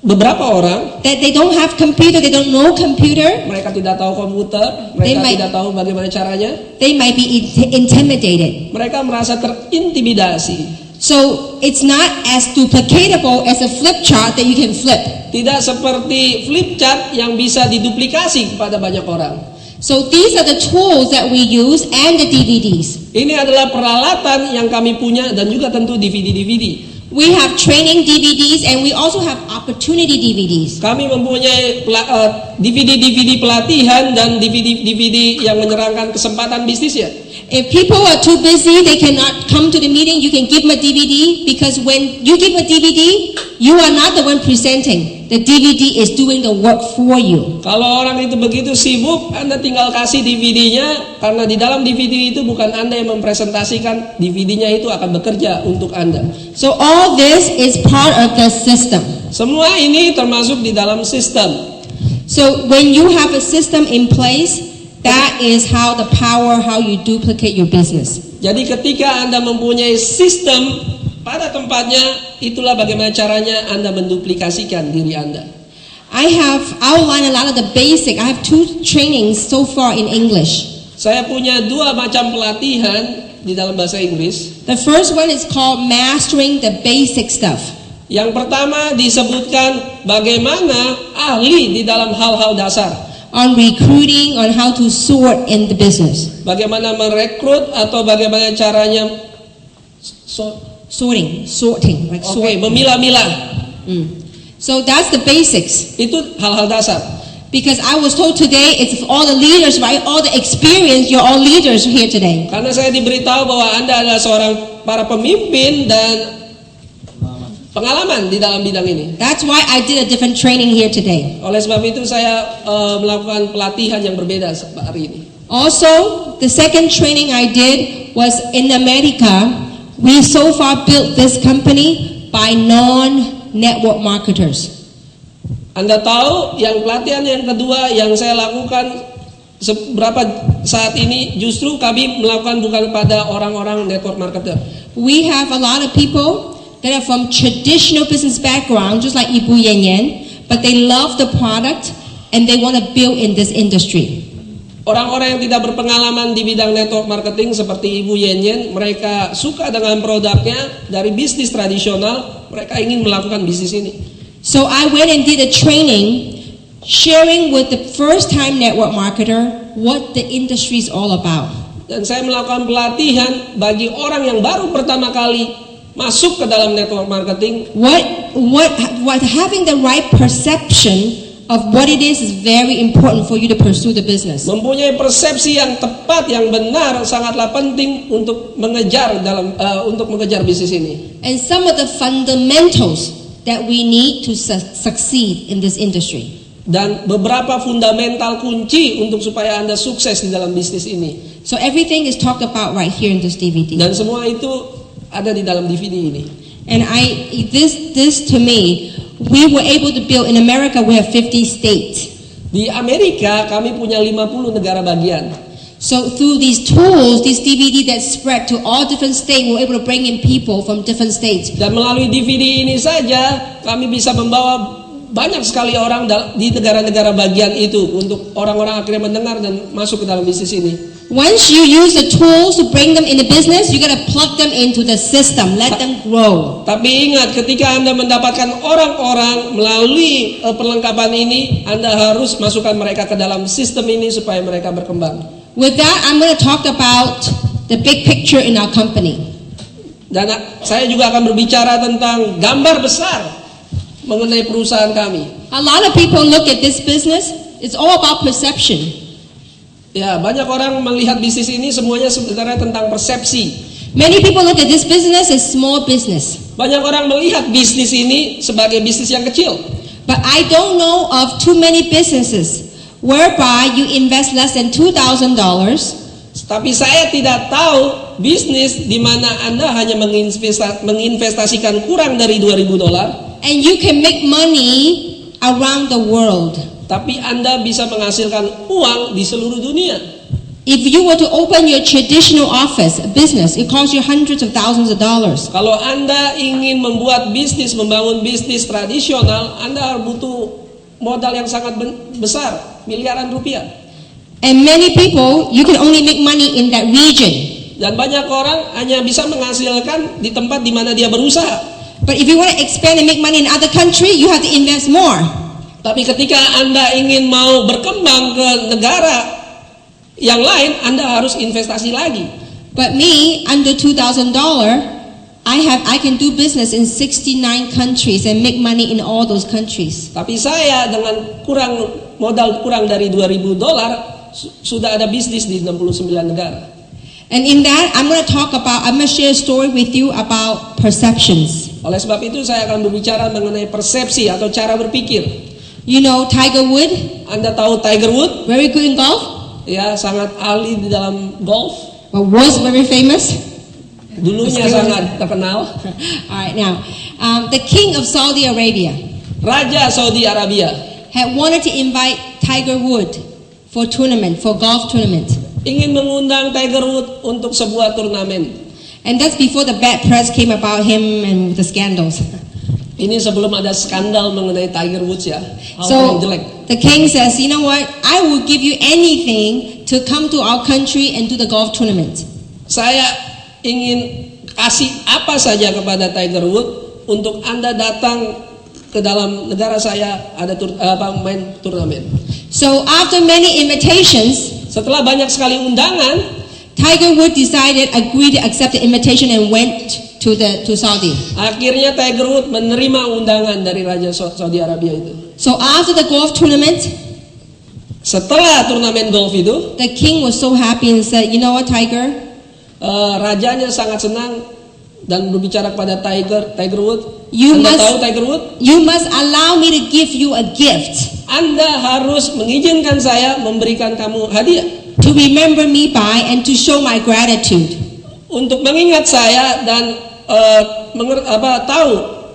beberapa orang that they don't have computer, they don't know computer. Mereka tidak tahu komputer, mereka tidak tahu bagaimana caranya. They might be intimidated. Mereka merasa terintimidasi. So it's not as duplicatable as a flip chart that you can flip. Tidak seperti flip chart yang bisa diduplikasi kepada banyak orang. So these are the tools that we use and the DVDs. Ini adalah peralatan yang kami punya dan juga tentu DVD-DVD. We have training DVDs and we also have opportunity DVDs. Kami mempunyai DVD-DVD pelatihan dan DVD-DVD yang menyerangkan kesempatan bisnisnya. If people are too busy, they cannot come to the meeting, you can give them a DVD because when you give a DVD, you are not the one presenting. The DVD is doing the work for you. Kalau orang itu begitu sibuk, Anda tinggal kasih DVD-nya karena di dalam DVD itu bukan Anda yang mempresentasikan, DVD-nya itu akan bekerja untuk Anda. So all this is part of the system. Semua ini termasuk di dalam sistem. So when you have a system in place, that is how you duplicate your business. Jadi ketika Anda mempunyai sistem pada tempatnya, itulah bagaimana caranya Anda menduplikasikan diri Anda. I have outlined a lot of the basic. I have 2 trainings so far in English. Saya punya 2 macam pelatihan di dalam bahasa Inggris. The first one is called Mastering the Basic Stuff. Yang pertama disebutkan bagaimana ahli di dalam hal-hal dasar. On recruiting, on how to sort in the business. Bagaimana merekrut atau bagaimana caranya sorting, like sorting. Memilah-milah. So that's the basics. Itu hal-hal dasar. Because I was told today, it's all the leaders, right? All the experience, you're all leaders here today. Karena saya diberitahu bahwa Anda adalah seorang para pemimpin dan pengalaman di dalam bidang ini. That's why I did a different training here today. Oleh sebab itu saya melakukan pelatihan yang berbeda hari ini. Also, the second training I did was in America. We so far built this company by non-network marketers. Anda tahu yang pelatihan yang kedua yang saya lakukan seberapa saat ini justru kami melakukan bukan pada orang-orang network marketer. We have a lot of people that are from traditional business background, just like Ibu Yen Yen, but they love the product and they want to build in this industry. Orang-orang yang tidak berpengalaman di bidang network marketing seperti Ibu Yen Yen, mereka suka dengan produknya dari bisnis tradisional, mereka ingin melakukan bisnis ini. So I went and did a training sharing with the first-time network marketer what the industry is all about. Dan saya melakukan pelatihan bagi orang yang baru pertama kali masuk ke dalam network marketing. What having the right perception of what it is very important for you to pursue the business. Mempunyai persepsi yang tepat, yang benar, sangatlah penting untuk mengejar bisnis ini. And some of the fundamentals that we need to succeed in this industry. Dan beberapa fundamental kunci untuk supaya Anda sukses di dalam bisnis ini. So everything is talked about right here in this DVD. Dan semua itu ada di dalam DVD ini. And this to me, we were able to build in America. We have 50 states. Di Amerika kami punya 50 negara bagian. So through these tools, this DVD that spread to all different states, we're able to bring in people from different states. Dan melalui DVD ini saja kami bisa membawa banyak sekali orang di negara-negara bagian itu untuk orang-orang akhirnya mendengar dan masuk ke dalam bisnis ini. Once you use the tools to bring them in the business, you got to plug them into the system, let them grow. Tapi ingat, ketika Anda mendapatkan orang-orang melalui perlengkapan ini, Anda harus masukkan mereka ke dalam sistem ini supaya mereka berkembang. With that, I'm going to talk about the big picture in our company. Dan saya juga akan berbicara tentang gambar besar mengenai perusahaan kami. A lot of people look at this business, it's all about perception. Ya, banyak orang melihat bisnis ini semuanya sebenarnya tentang persepsi. Many people look at this business as small business. Banyak orang melihat bisnis ini sebagai bisnis yang kecil. But I don't know of too many businesses whereby you invest less than $2,000. Tapi saya tidak tahu bisnis di mana Anda hanya menginvestasikan kurang dari $2,000 and you can make money around the world. Tapi Anda bisa menghasilkan uang di seluruh dunia. If you were to open your traditional office, business, it costs you hundreds of thousands of dollars. Kalau Anda ingin membuat bisnis, membangun bisnis tradisional, Anda butuh modal yang sangat besar, miliaran rupiah. And many people, you can only make money in that region. Dan banyak orang hanya bisa menghasilkan di tempat di mana dia berusaha. But if you want to expand and make money in other country, you have to invest more. Tapi ketika Anda ingin mau berkembang ke negara yang lain, Anda harus investasi lagi. But me, under $2,000, I can do business in 69 countries and make money in all those countries. Tapi saya dengan modal kurang dari $2,000 sudah ada bisnis di 69 negara. And in that, I'm going to share a story with you about perceptions. Oleh sebab itu saya akan berbicara mengenai persepsi atau cara berpikir. You know Tiger Woods? Anda tahu Tiger Woods? Very good in golf? Ya, sangat ahli di dalam golf. But was very famous? Dulunya sangat terkenal. Alright, now, the king of Saudi Arabia, Raja Saudi Arabia, had wanted to invite Tiger Woods for golf tournament. Ingin mengundang Tiger Woods untuk sebuah turnamen. And that's before the bad press came about him and the scandals. Ini sebelum ada skandal mengenai Tiger Woods ya. So the king says, you know what? I will give you anything to come to our country and do the golf tournament. Saya ingin kasih apa saja kepada Tiger Woods untuk Anda datang ke dalam negara saya ada main turnamen. So after many invitations, setelah banyak sekali undangan, Tiger Woods agreed to accept the invitation and went to Saudi. Akhirnya Tiger Woods menerima undangan dari Raja Saudi Arabia itu. So after the golf tournament, setelah turnamen golf itu, the king was so happy and said, you know what, Tiger? Rajanya sangat senang dan berbicara kepada Tiger Woods. You Anda must- tahu Tiger Woods? You must allow me to give you a gift Anda harus mengizinkan saya memberikan kamu hadiah to remember me by and to show my gratitude. untuk mengingat saya dan tahu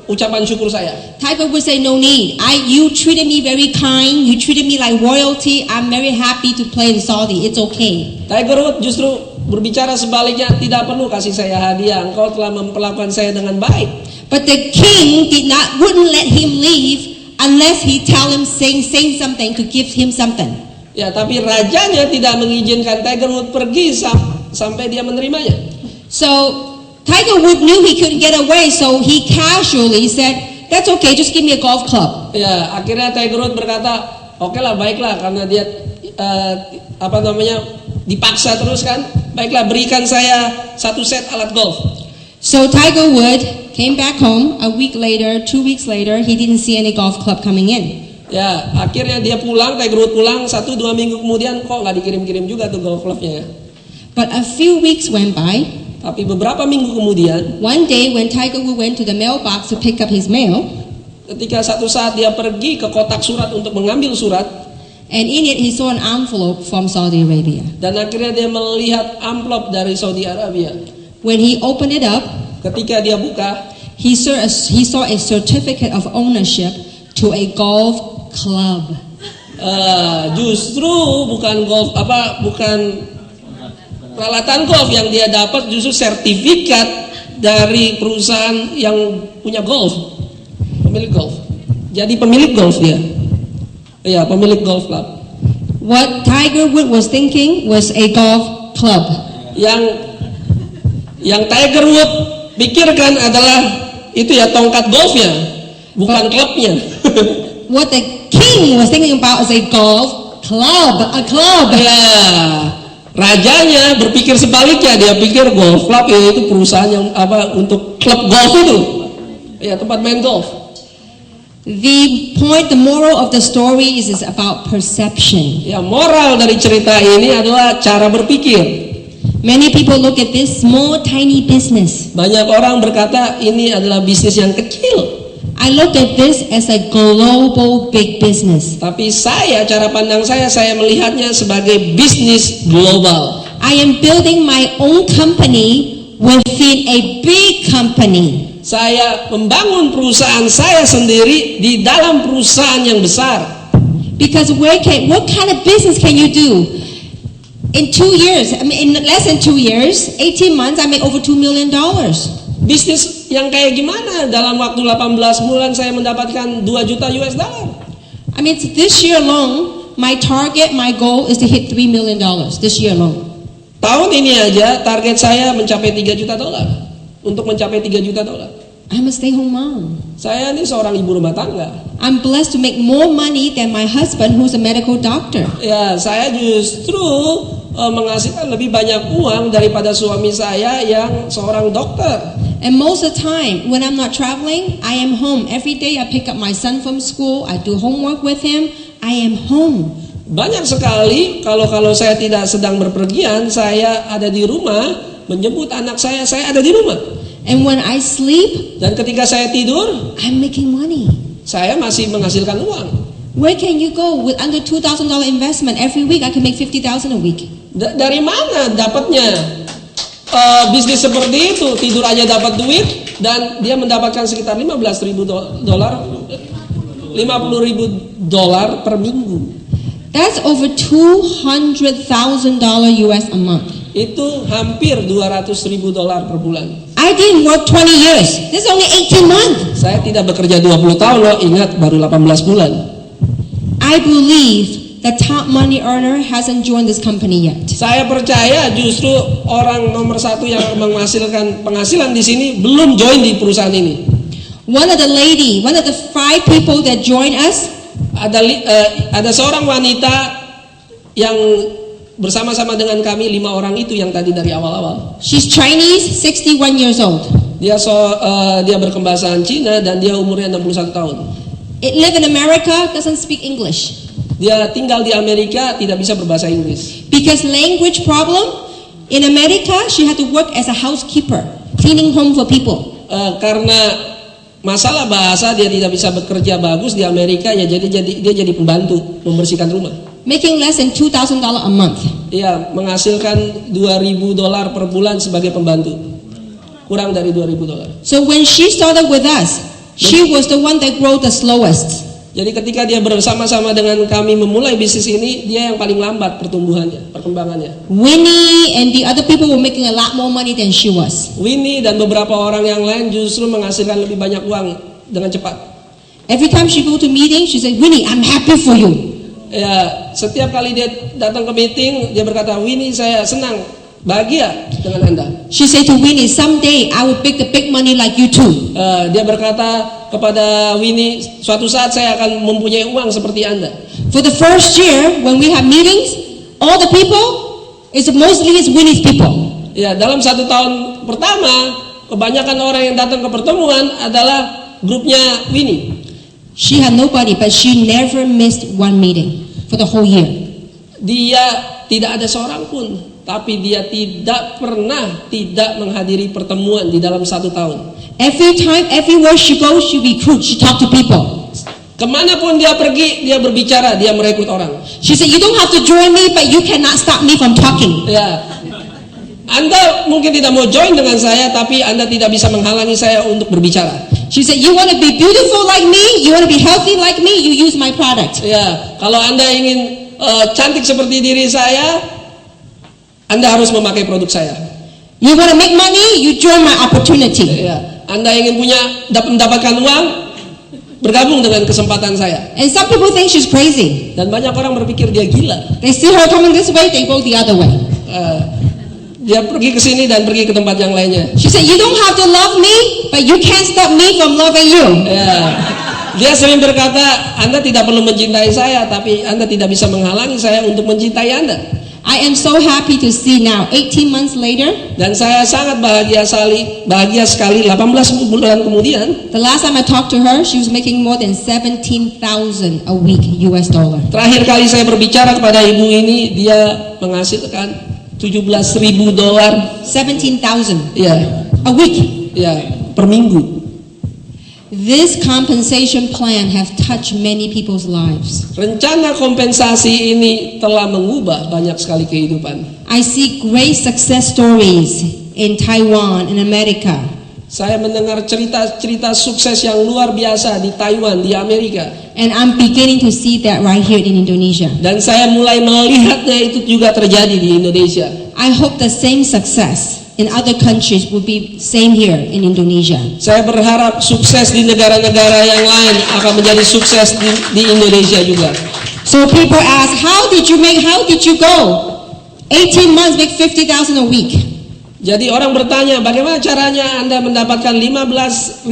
ucapan syukur saya. Tiger would say, no need. You treated me very kind. You treated me like royalty. I'm very happy to play in Saudi. It's okay. Tiger Woods justru berbicara sebaliknya, tidak perlu kasih saya hadiah, engkau telah memperlakukan saya dengan baik. But the king wouldn't let him leave unless he tell him saying something to give him something. Ya, tapi rajanya tidak mengizinkan Tiger Woods pergi sampai dia menerimanya. So Tiger Woods knew he couldn't get away, so he casually said, that's okay, just give me a golf club. Ya, akhirnya Tiger Woods berkata, oke lah, baiklah, karena dia dipaksa terus kan, baiklah berikan saya 1 set alat golf. So Tiger Woods came back home a week later, 2 weeks later, he didn't see any golf club coming in. Ya, akhirnya dia pulang, Tiger Woods pulang 1-2 minggu kemudian kok nggak dikirim-kirim juga tuh golf clubnya. But a few weeks went by. Tapi beberapa minggu kemudian, One day when Tiger Woods went to the mailbox to pick up his mail, ketika satu saat dia pergi ke kotak surat untuk mengambil surat, and in it he saw an envelope from Saudi Arabia. dan akhirnya dia melihat amplop dari Saudi Arabia. When he opened it up, Ketika dia buka, he saw a certificate of ownership to a golf club. Justru bukan peralatan golf yang dia dapat, justru sertifikat dari perusahaan yang punya golf, pemilik golf. Jadi pemilik golf dia. Ya, pemilik golf club. What Tiger Woods was thinking was a golf club. Yang Tiger Woods pikirkan adalah itu ya tongkat golfnya, bukan klubnya. What the king was thinking about is a golf club, a club. Ya, rajanya berpikir sebaliknya, dia pikir golf club itu perusahaan yang untuk klub golf itu, ya tempat main golf. The moral of the story is about perception. Ya, moral dari cerita ini adalah cara berpikir. Many people look at this small, tiny business. Banyak orang berkata ini adalah bisnis yang kecil. I look at this as a global big business. Tapi cara pandang saya melihatnya sebagai bisnis global. I am building my own company within a big company. Saya membangun perusahaan saya sendiri di dalam perusahaan yang besar. Because what kind of business can you do? In 2 years, in less than 2 years, 18 months, I make over $2 million. Bisnis yang kayak gimana? Dalam waktu 18 bulan saya mendapatkan 2 juta US dollar. I mean, this year alone, my goal is to hit $3 million this year alone. Tahun ini aja target saya mencapai 3 juta dolar. Untuk mencapai 3 juta dolar. I'm a stay-home mom. Saya ini seorang ibu rumah tangga. I'm blessed to make more money than my husband who's a medical doctor. Ya, saya justru menghasilkan lebih banyak uang daripada suami saya yang seorang dokter. And most of the time, when I'm not traveling, I am home. Every day I pick up my son from school, I do homework with him, I am home. Banyak sekali kalau saya tidak sedang berpergian, saya ada di rumah, menjemput anak saya ada di rumah. And when I sleep, Dan ketika saya tidur, I'm making money. saya masih menghasilkan uang. Where can you go with under $2,000 investment? Every week I can make $50,000 a week. Dari mana dapatnya bisnis seperti itu? Tidur aja dapat duit dan dia mendapatkan sekitar $15,000 per minggu. That's over $200,000 US a month. Itu hampir $200,000 per bulan. I didn't work 20 years. This is only 18 months. Saya tidak bekerja 20 tahun loh, ingat baru 18 bulan. I believe the top money earner hasn't joined this company yet. Saya percaya justru orang nomor 1 yang menghasilkan penghasilan di sini belum join di perusahaan ini. One of the 5 people that join us, Ada seorang wanita yang bersama-sama dengan kami 5 orang itu yang tadi dari awal-awal. she's Chinese, 61 years old. Dia berkebahasaan Cina dan dia umurnya 61 tahun. It live in America, doesn't speak English. Dia tinggal di Amerika, tidak bisa berbahasa Inggris. Because language problem, in America she had to work as a housekeeper. cleaning home for people. Karena masalah bahasa dia tidak bisa bekerja bagus di Amerika, ya dia jadi pembantu membersihkan rumah. Making less than $2,000 a month. Iya, menghasilkan $2.000 per bulan sebagai pembantu. Kurang dari $2.000. So when she started with us, she was the one that grew the slowest. Jadi ketika dia bersama-sama dengan kami memulai bisnis ini, dia yang paling lambat pertumbuhannya, perkembangannya. Winnie and the other people were making a lot more money than she was. Winnie dan beberapa orang yang lain justru menghasilkan lebih banyak uang dengan cepat. Every time she go to meeting, she said, Winnie, I'm happy for you. Ya, setiap kali dia datang ke meeting, dia berkata, Winnie, saya senang, bahagia dengan Anda. She said to Winnie, someday I will make the big money like you too. Dia berkata kepada Winnie, suatu saat saya akan mempunyai uang seperti Anda. For the first year, when we have meetings, all the people, mostly Winnie's people. Ya, dalam 1 tahun pertama, kebanyakan orang yang datang ke pertemuan adalah grupnya Winnie. She had nobody, but she never missed one meeting for the whole year. Dia tidak ada seorang pun, tapi dia tidak pernah tidak menghadiri pertemuan di dalam 1 tahun. Every time, everywhere she goes, she recruits, she talk to people. Kemanapun dia pergi, dia berbicara, dia merekrut orang. She said, you don't have to join me, but you cannot stop me from talking. Ya, Anda mungkin tidak mau join dengan saya, tapi Anda tidak bisa menghalangi saya untuk berbicara. She said, you want to be beautiful like me, you want to be healthy like me, you use my product. Ya, kalau Anda ingin cantik seperti diri saya, Anda harus memakai produk saya. You want to make money, you join my opportunity. Ya, Anda ingin mendapatkan uang, bergabung dengan kesempatan saya. And some people think she's crazy. Dan banyak orang berpikir dia gila. They see her coming this way, they go the other way. Dia pergi ke sini dan pergi ke tempat yang lainnya. She said, you don't have to love me, but you can't stop me from loving you. Ya, dia sering berkata, Anda tidak perlu mencintai saya, tapi Anda tidak bisa menghalangi saya untuk mencintai Anda. I am so happy to see now, 18 months later, Dan saya sangat bahagia sekali 18 bulan kemudian. the last time I talked to her, she was making more than $17,000 a week US dollar. Terakhir kali saya berbicara kepada ibu ini, dia menghasilkan $17,000. 17,000 Ya, a week. ya, per minggu. This compensation plan have touched many people's lives. Rencana kompensasi ini telah mengubah banyak sekali kehidupan. I see great success stories in Taiwan and America. Saya mendengar cerita-cerita sukses yang luar biasa di Taiwan, di Amerika. And I'm beginning to see that right here in Indonesia. Dan saya mulai melihatnya itu juga terjadi di Indonesia. I hope the same success in other countries will be same here in Indonesia. Saya berharap sukses di negara-negara yang lain akan menjadi sukses di Indonesia juga. So people ask, how did you go? 18 months make 50,000 a week. Jadi orang bertanya, bagaimana caranya Anda mendapatkan $15,000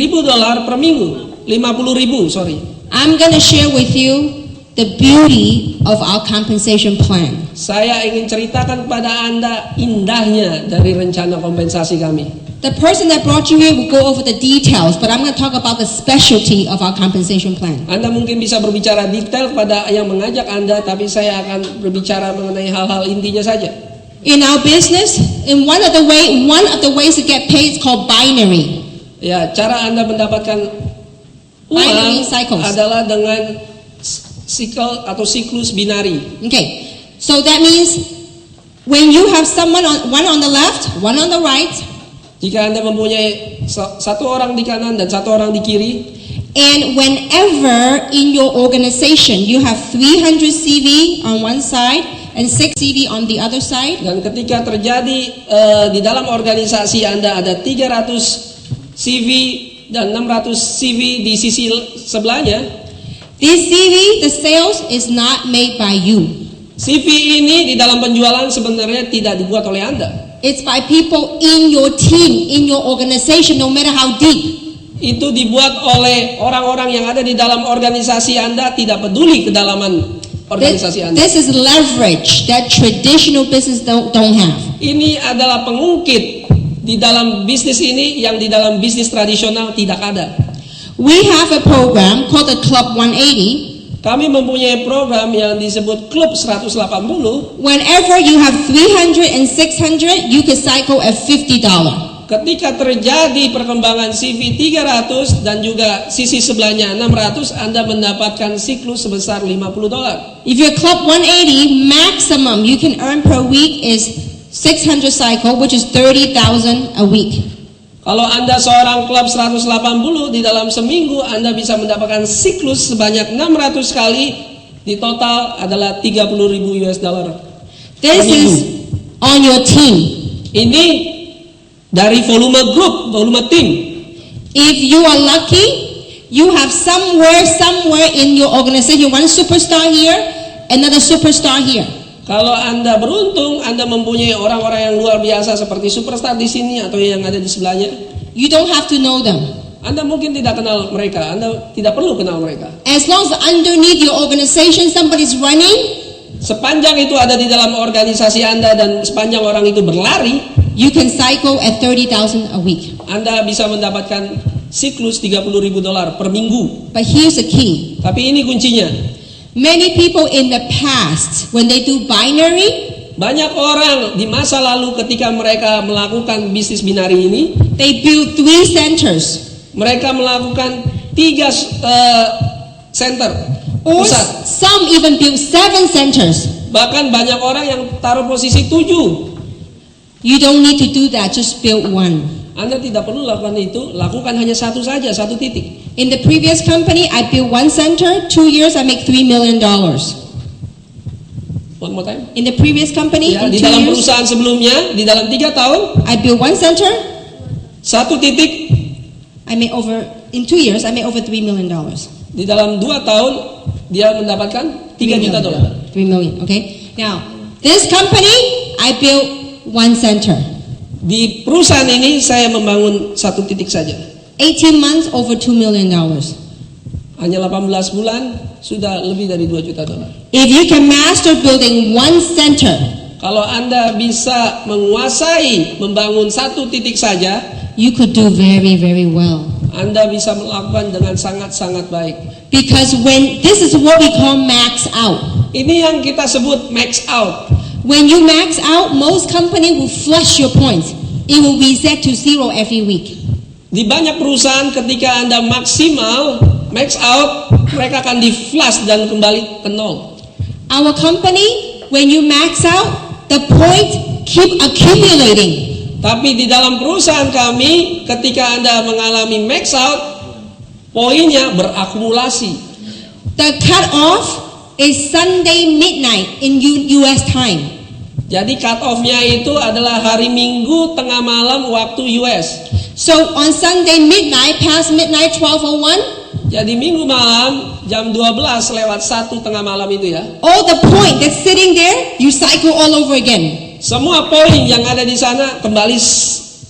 per minggu? 50.000, sorry. I'm going to share with you the beauty of our compensation plan. Saya ingin ceritakan kepada Anda indahnya dari rencana kompensasi kami. The person that brought you here will go over the details, but I'm going to talk about the specialty of our compensation plan. Anda mungkin bisa berbicara detail kepada yang mengajak Anda, tapi saya akan berbicara mengenai hal-hal intinya saja. In our business, in one of the ways to get paid is called binary. Ya, cara Anda mendapatkan Binary uang cycles. adalah dengan siklus binari. Okay, so that means when you have one on the left, one on the right, Jika Anda mempunyai satu orang di kanan dan satu orang di kiri, and whenever in your organization you have 300 CV on one side and 6 CV on the other side, dan ketika terjadi di dalam organisasi Anda ada 300 CV dan 600 CV di sisi sebelahnya, this CV, the sales is not made by you. CV ini di dalam penjualan sebenarnya tidak dibuat oleh Anda. It's by people in your team, in your organization, no matter how deep. Itu dibuat oleh orang-orang yang ada di dalam organisasi Anda, tidak peduli kedalaman organisasi Anda. This is leverage that traditional business don't have. Ini adalah pengungkit di dalam bisnis ini yang di dalam bisnis tradisional tidak ada. We have a program called the Club 180. Kami mempunyai program yang disebut Klub 180. Whenever you have 300 and 600, you can cycle at $50. ketika terjadi perkembangan CV 300 dan juga sisi sebelahnya 600, Anda mendapatkan siklus sebesar $50. If you're club 180, maximum you can earn per week is 600 cycle, which is 30,000 a week. Kalau Anda seorang klub 180, di dalam seminggu Anda bisa mendapatkan siklus sebanyak 600 kali, di total adalah $30,000. This is on your team. Ini dari volume grup, volume tim. If you are lucky, you have somewhere in your organization one superstar here, another superstar here. Kalau Anda beruntung, Anda mempunyai orang-orang yang luar biasa seperti superstar di sini atau yang ada di sebelahnya. You don't have to know them. Anda mungkin tidak kenal mereka, Anda tidak perlu kenal mereka. As long as underneath your organization somebody's running, Sepanjang itu ada di dalam organisasi Anda dan sepanjang orang itu berlari, you can cycle at 30,000 a week. Anda bisa mendapatkan siklus $30,000 per minggu. But here's the key. Tapi ini kuncinya. Many people in the past, when they do binary, Banyak orang di masa lalu ketika mereka melakukan bisnis binari ini, they build 3 centers. mereka melakukan 3 center Or pusat. some even build 7 centers. Bahkan banyak orang yang taruh posisi 7. You don't need to do that, just build one. Anda tidak perlu lakukan itu, lakukan hanya satu saja, satu titik. In the previous company, I built 1 center, 2 years I make $3 million. One more time. In the previous company, Ya, in di 2 dalam years, perusahaan sebelumnya, di dalam 3 tahun, I built 1 center, satu titik. in 2 years, I made over $3 million. Di dalam 2 tahun, dia mendapatkan $3 juta. 3 million, okay? Now, this company, I built 1 center. Di perusahaan ini saya membangun satu titik saja. 18 months, over $2 million. Hanya 18 bulan sudah lebih dari $2 juta. If you can master building 1 center, Kalau Anda bisa menguasai membangun satu titik saja, you could do very, very well. Anda bisa melakukan dengan sangat-sangat baik. Because this is what we call max out. Ini yang kita sebut max out. When you max out, most company will flush your points. It will reset to 0 every week. Di banyak perusahaan ketika Anda maksimal max out, mereka akan di flush dan kembali ke nol. Our company, when you max out, the point keep accumulating. Tapi di dalam perusahaan kami, ketika Anda mengalami max out, poinnya berakumulasi. The cut off is Sunday midnight in US time. Jadi cut off-nya itu adalah hari Minggu tengah malam waktu US. So on Sunday midnight, past midnight 12:01, Jadi Minggu malam jam 12:01 tengah malam itu ya. all the point that's sitting there, you cycle all over again. Semua poin yang ada di sana kembali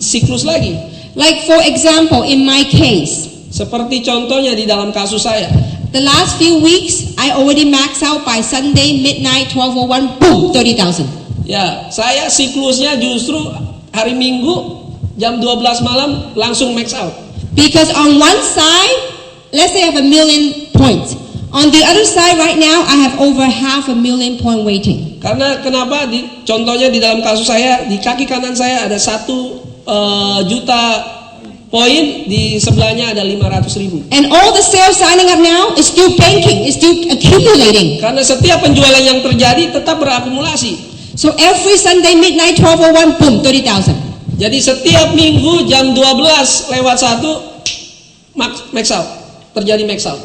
siklus lagi. Like for example, in my case, Seperti contohnya di dalam kasus saya. the last few weeks, I already maxed out by Sunday midnight 12:01, boom, 30,000. Ya, saya siklusnya justru hari Minggu jam 12 malam langsung max out. Because on one side, let's say I have 1 million points. On the other side right now, I have over 500,000 point waiting. Karena kenapa? Contohnya di dalam kasus saya, di kaki kanan saya ada 1 juta poin, di sebelahnya ada 500.000. And all the sales signing up now is still banking, is still accumulating. Karena setiap penjualan yang terjadi tetap berakumulasi. So every Sunday midnight 12:01, boom, 30,000. Jadi setiap minggu jam 12:01 max out, terjadi max out.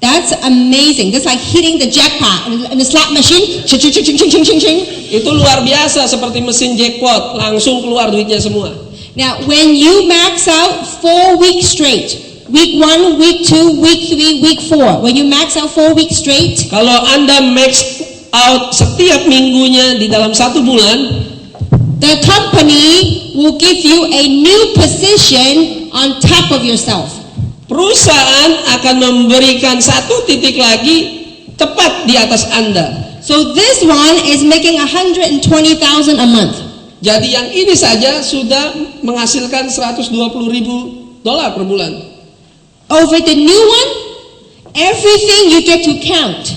That's amazing. That's like hitting the jackpot in the slot machine. Ching, ching, ching, ching, ching, ching, ching. Itu luar biasa, seperti mesin jackpot, langsung keluar duitnya semua. Now, when you max out 4 weeks straight, week 1, week 2, week 3, week 4, when you max out 4 weeks straight, Kalau Anda max out setiap minggunya di dalam 1 bulan, the company will give you a new position on top of yourself. perusahaan akan memberikan 1 titik lagi tepat di atas Anda. So this one is making 120,000 a month. Jadi yang ini saja sudah menghasilkan $120,000 per bulan. Over the new one, everything you get to count.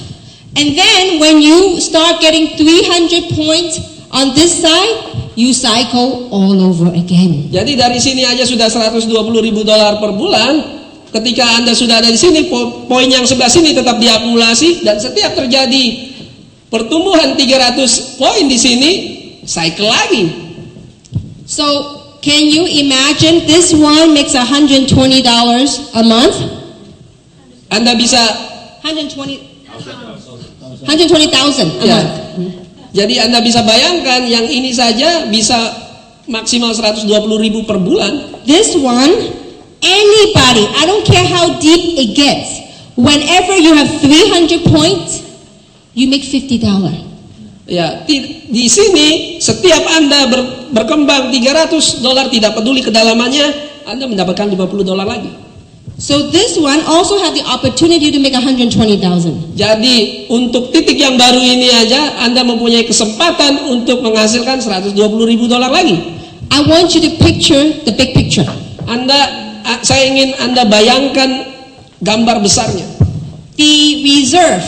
And then when you start getting 300 points on this side, you cycle all over again. Jadi dari sini aja sudah $120.000 per bulan. Ketika Anda sudah ada di sini, poin yang sebelah sini tetap diakumulasi, dan setiap terjadi pertumbuhan 300 poin di sini, cycle lagi. So, can you imagine this one makes $120 a month? Anda bisa 120,000 a ya. month. Jadi Anda bisa bayangkan yang ini saja bisa maksimal 120.000 per bulan. This one, anybody, I don't care how deep it gets, whenever you have 300 points, you make $50. Ya, di sini setiap Anda berkembang $300, tidak peduli kedalamannya, Anda mendapatkan $50 lagi. So this one also have the opportunity to make 120,000. Jadi untuk titik yang baru ini aja Anda mempunyai kesempatan untuk menghasilkan $120.000 lagi. I want you to picture the big picture. Saya ingin Anda bayangkan gambar besarnya. The reserve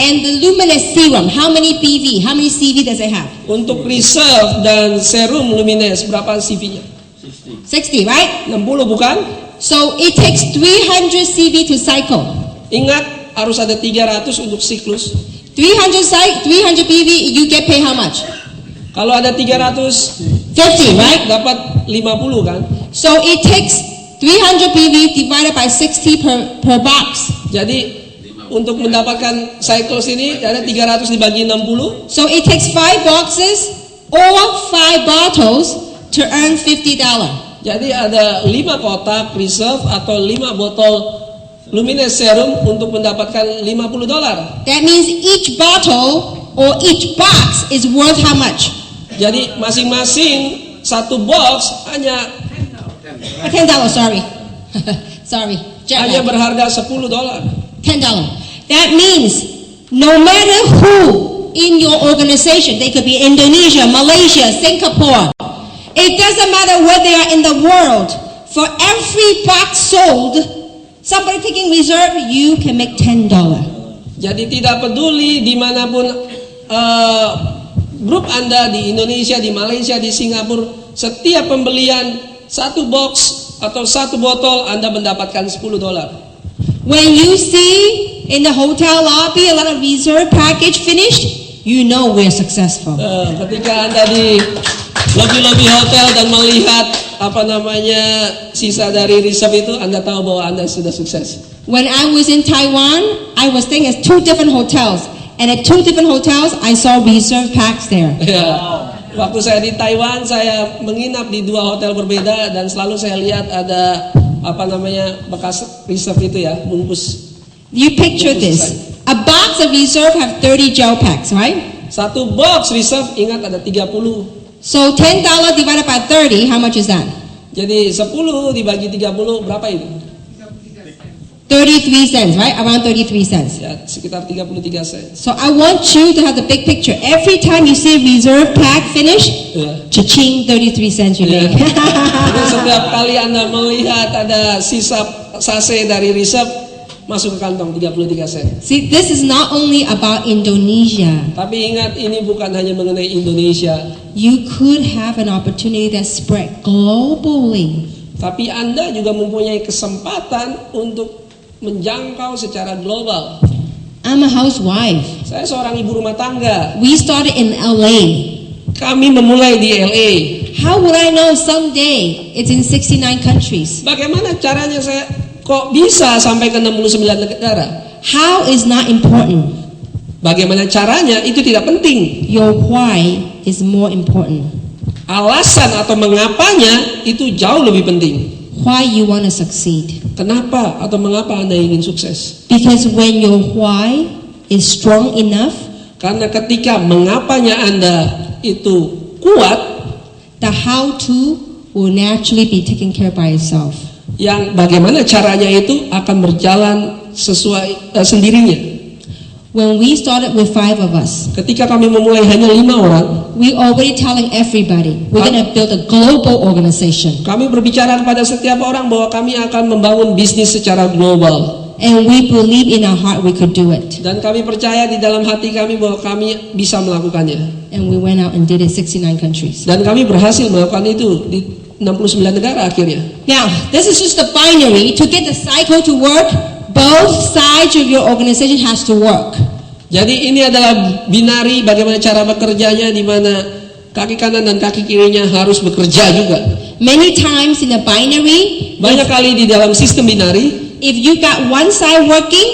and the luminous serum, how many PV, how many CV does it have? Untuk reserve dan serum luminous berapa CV-nya? 60, right? 60 bukan? So it takes 300 CV to cycle. Ingat harus ada 300 untuk siklus. 300 PV, you get paid how much? Kalau ada 350, 50, right? dapat 50 kan? So it takes 300 PV divided by 60 per box. Jadi untuk mendapatkan cycles ini ada 300 dibagi 60. So it takes 5 boxes or 5 bottles to earn $50. Jadi ada 5 kotak reserve atau 5 botol luminous serum untuk mendapatkan $50. That means each bottle or each box is worth how much? Jadi masing-masing satu box hanya $10, sorry. Sorry. hanya berharga $10. $10. That means no matter who in your organization, they could be Indonesia, Malaysia, Singapore. It doesn't matter where they are in the world. For every box sold, somebody taking reserve, you can make $10. Jadi tidak peduli dimanapun grup Anda di Indonesia, di Malaysia, di Singapura, setiap pembelian satu box atau satu botol Anda mendapatkan $10. When you see in the hotel lobby a lot of reserve package finished, you know we're successful. Ketika Anda di lobi-lobi hotel dan melihat sisa dari reserve itu, Anda tahu bahwa Anda sudah sukses. When I was in Taiwan, I was staying at 2 different hotels, and at 2 different hotels, I saw reserve packs there. Ya, waktu saya di Taiwan, saya menginap di 2 hotel berbeda dan selalu saya lihat ada bekas reserve itu ya, bungkus. You picture this: a box of reserve have 30 gel packs, right? Satu box reserve, ingat ada 30. So $10 divided by 30, how much is that? Jadi 10 dibagi 30 berapa itu? 33 cents, right? Around 33 cents. Ya, sekitar 33 sen. So I want you to have the big picture. Every time you see a reserve pack finished, cha-ching, 33 cents you make. Jadi setiap kali Anda melihat ada sisa sase dari reserve, masuk ke kantong 33 sen. See, this is not only about Indonesia. Tapi ingat, ini bukan hanya mengenai Indonesia. You could have an opportunity that spread globally. Tapi Anda juga mempunyai kesempatan untuk menjangkau secara global. I'm a housewife. Saya seorang ibu rumah tangga. We started in LA. Kami memulai di LA. How would I know someday it's in 69 countries? Bagaimana caranya saya kok bisa sampai ke 69 negara? How is not important. Bagaimana caranya itu tidak penting. Your why is more important. Alasan atau mengapanya itu jauh lebih penting. Why you want to succeed? Kenapa atau mengapa Anda ingin sukses? Because when your why is strong enough, karena ketika mengapanya Anda itu kuat, the how to will naturally be taken care by itself. Yang bagaimana caranya itu akan berjalan sesuai sendirinya. When we started with 5 of us, ketika kami memulai hanya 5 orang, we already telling everybody we're going to build a global organization. Kami berbicara kepada setiap orang bahwa kami akan membangun bisnis secara global. And we believe in our heart we could do it. Dan kami percaya di dalam hati kami bahwa kami bisa melakukannya. And we went out and did it 69 countries. Dan kami berhasil melakukan itu di 69 negara akhirnya. Now, this is just the binary. To get the cycle to work, both sides of your organization has to work. Jadi ini adalah binari bagaimana cara bekerjanya, di mana kaki kanan dan kaki kirinya harus bekerja juga. Many times in the binary, Banyak kali di dalam sistem binari, if you got one side working,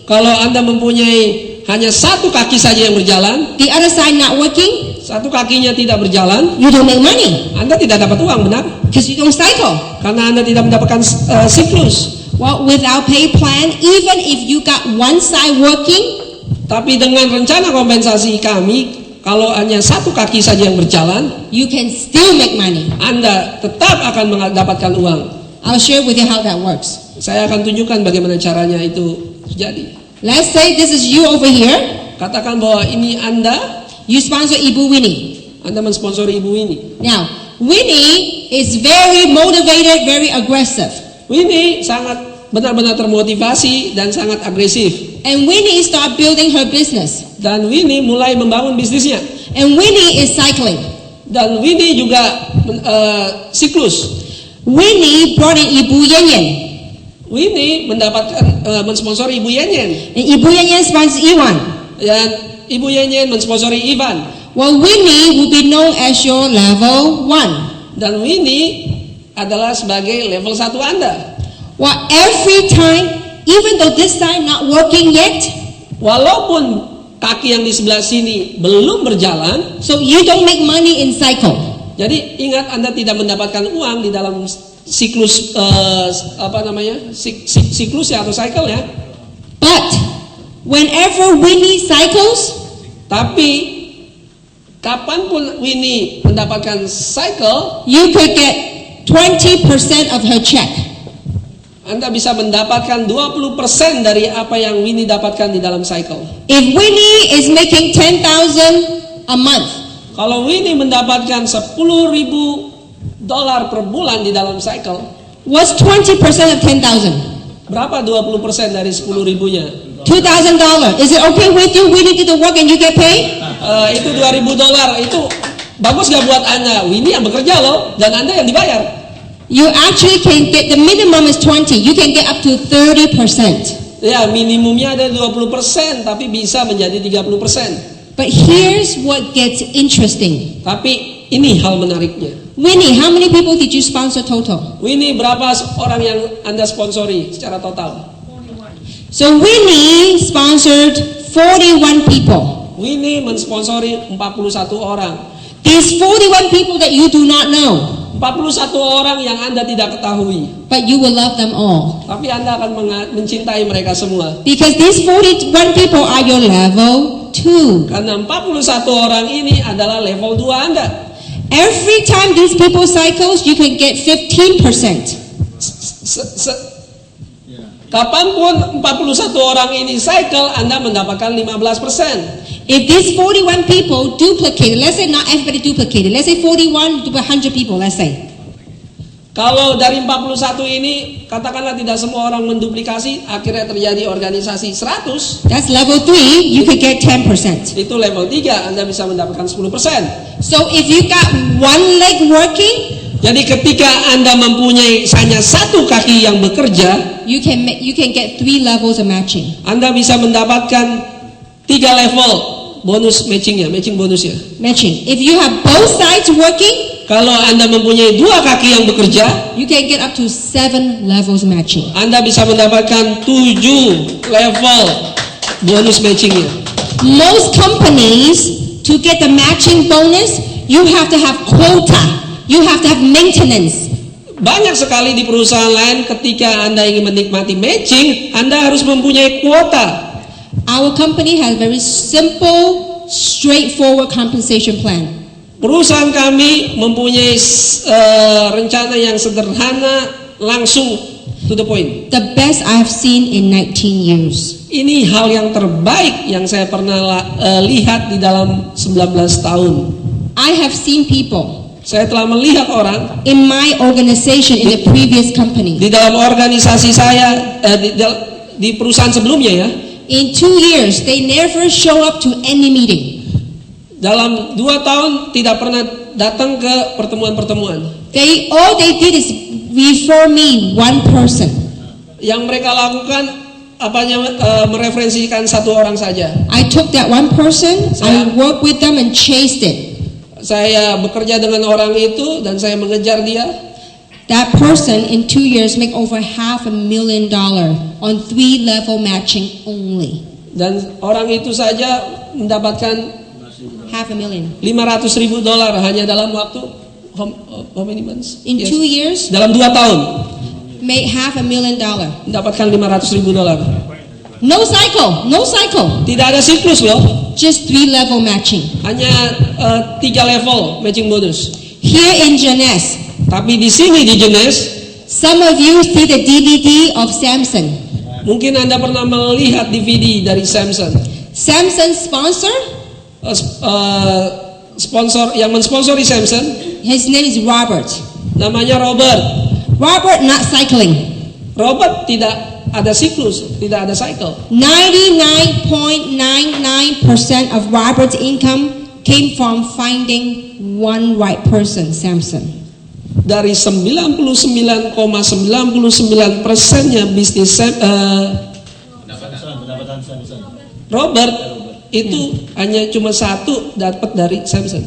kalau Anda mempunyai hanya satu kaki saja yang berjalan, the other side not working, satu kakinya tidak berjalan, you don't make money Anda tidak dapat uang, benar? because you don't cycle. Karena Anda tidak mendapatkan siklus. Well, with our pay plan, even if you got one side working, Tapi dengan rencana kompensasi kami, kalau hanya satu kaki saja yang berjalan, you can still make money. Anda tetap akan mendapatkan uang. I'll share with you how that works. Saya akan tunjukkan bagaimana caranya itu terjadi. Let's say this is you over here. Katakan bahwa ini Anda You sponsor Ibu Winnie. Anda mensponsori Ibu Winnie. Now, Winnie is very motivated, very aggressive. Winnie sangat benar-benar termotivasi dan sangat agresif. And Winnie start building her business. Dan Winnie mulai membangun bisnisnya. And Winnie is cycling. Dan Winnie juga siklus. Winnie brought in Ibu Yen. Winnie mensponsori Ibu Yenyen. And Ibu Yen sponsors Iwan. Dan Ibu Yenyen mensponsori Ivan. Well, Winnie will be known as your level 1. Dan Winnie adalah sebagai level 1 Anda. Well, every time, even though this side not working yet, Walaupun kaki yang di sebelah sini belum berjalan, so you don't make money in cycle. jadi ingat Anda tidak mendapatkan uang di dalam siklus siklusnya atau cycle-nya. But whenever Winnie cycles, Tapi kapanpun Winnie mendapatkan cycle, you could get 20% of her check. Anda bisa mendapatkan 20% dari apa yang Winnie dapatkan di dalam cycle. If Winnie is making 10,000 a month, Kalau Winnie mendapatkan $10,000 per bulan di dalam cycle, what's 20% of 10,000? berapa 20% dari 10.000-nya? $2,000. Is it okay with you? Winnie did the work and you get paid? Itu $2,000. Itu bagus gak buat Anda? Winnie yang bekerja loh, dan Anda yang dibayar. You actually can get, the minimum is 20. You can get up to 30%. Ya, minimumnya ada 20%, tapi bisa menjadi 30%. But here's what gets interesting. Tapi ini hal menariknya. Winnie, how many people did you sponsor total? Winnie, berapa orang yang Anda sponsori secara total? So Winnie sponsored 41 people. Winnie mensponsori 41 orang. These 41 people that you do not know, 41 orang yang Anda tidak ketahui. but you will love them all. Tapi Anda akan mencintai mereka semua. Because these 41 people are your level 2. Karena 41 orang ini adalah level 2 Anda. Every time these people cycles, you can get 15%. Kapanpun 41 orang ini cycle, Anda mendapatkan 15%. If these 41 people duplicated, let's say not everybody duplicated, let's say 41 to 100 people, let's say. Kalau dari 41 ini, katakanlah tidak semua orang menduplikasi, akhirnya terjadi organisasi 100. That's level 3, you could get 10%. Itu level 3, Anda bisa mendapatkan 10%. So if you got one leg working, Jadi ketika Anda mempunyai hanya satu kaki yang bekerja, you can get 3 levels of matching. Anda bisa mendapatkan 3 level bonus matching bonusnya. Matching. If you have both sides working, Kalau Anda mempunyai 2 kaki yang bekerja, you can get up to 7 levels matching. Anda bisa mendapatkan 7 level bonus matchingnya. Most companies, to get the matching bonus, you have to have quota. You have to have maintenance. Banyak sekali di perusahaan lain ketika Anda ingin menikmati matching, Anda harus mempunyai kuota. Our company has a very simple, straightforward compensation plan. Perusahaan kami mempunyai rencana yang sederhana, langsung to the point. The best I've seen in 19 years. Ini hal yang terbaik yang saya pernah lihat di dalam 19 tahun. I have seen people Saya telah melihat orang in my organization in the previous company. di dalam organisasi saya, di perusahaan sebelumnya ya. In 2 years, they never show up to any meeting. Dalam 2 tahun tidak pernah datang ke pertemuan-pertemuan. All they did is refer me one person. Yang mereka lakukan mereferensikan satu orang saja. I took that one person, I worked with them and chased it. Saya bekerja dengan orang itu dan saya mengejar dia. That person in 2 years make over $500,000 on 3-level matching only. Dan orang itu saja mendapatkan $500,000. $500,000 hanya dalam waktu how many months? In 2 years, Dalam 2 tahun made $500,000. mendapatkan $500,000. No cycle. Tidak ada siklus loh. Just 3-level matching. Hanya 3 level matching bonus. Here in Jeunesse, Tapi di sini di Jeunesse, some of you see the DVD of Samson. mungkin Anda pernah melihat DVD dari Samson. Samson's sponsor, Sponsor yang mensponsori Samson his name is Robert. namanya Robert. Robert not cycling. Robert tidak ada siklus, tidak ada cycle. 99.99% of Robert's income came from finding one right person, Samson. Dari 99,99%-nya bisnis Robert itu hanya cuma satu dapat dari Samson.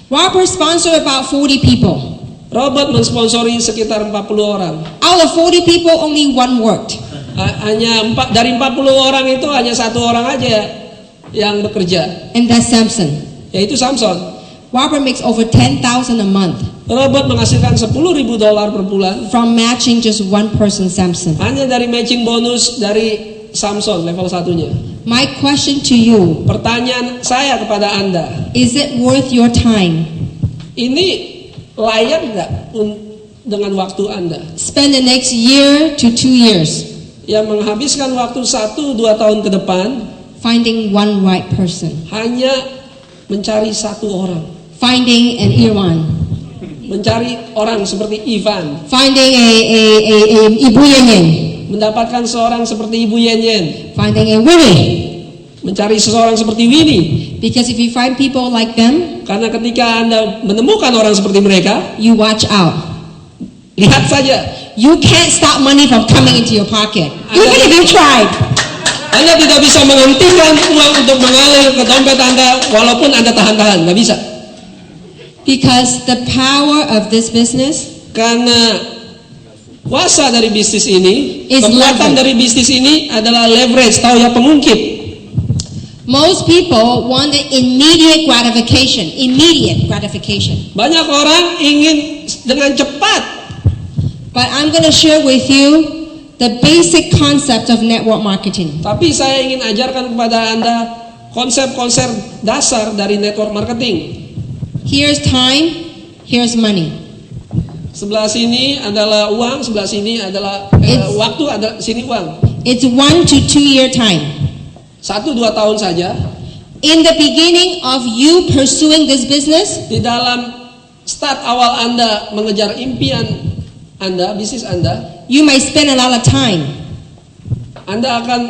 Robert sponsored about 40 people. Robert mensponsori sekitar 40 orang. Out of 40 people, only one worked. Dari 40 orang itu hanya satu orang aja yang bekerja, And that's Samson. yaitu Samson. Robert makes over $10,000 a month Robert menghasilkan $10,000 per bulan from matching just one person, Samson. hanya dari matching bonus dari Samson level 1-nya. My question to you, Pertanyaan saya kepada Anda, is it worth your time? ini layak nggak dengan waktu Anda? Spend the next year to 2 years Yang menghabiskan waktu 1-2 tahun ke depan finding one right person, hanya mencari satu orang, finding an Iran, mencari orang seperti Ivan, finding a Ibu Yen, mendapatkan seorang seperti Ibu Yen, finding a Winnie. mencari seseorang seperti Winnie. Because if you find people like them, Karena ketika Anda menemukan orang seperti mereka, you watch out. lihat saja, You can't stop money from coming into your pocket, even if you tried. Anda tidak bisa menghentikan uang untuk mengalir ke dompet Anda walaupun Anda tahan-tahan, nggak bisa. Because the power of this business Karena kuasa dari bisnis ini, Is kekuatan leverage. dari bisnis ini adalah leverage, tahu ya, pengungkit. most people want the immediate gratification. Banyak orang ingin dengan cepat. But I'm going to share with you the basic concept of network marketing. Tapi saya ingin ajarkan kepada Anda konsep-konsep dasar dari network marketing. Here's time, here's money. Sebelah sini adalah uang, sebelah sini adalah waktu, ada sini uang. It's 1 to 2 year time. 1-2 tahun saja. In the beginning of you pursuing this business, Di dalam start awal Anda mengejar impian Anda, bisnis Anda, you might spend a lot of time. Anda akan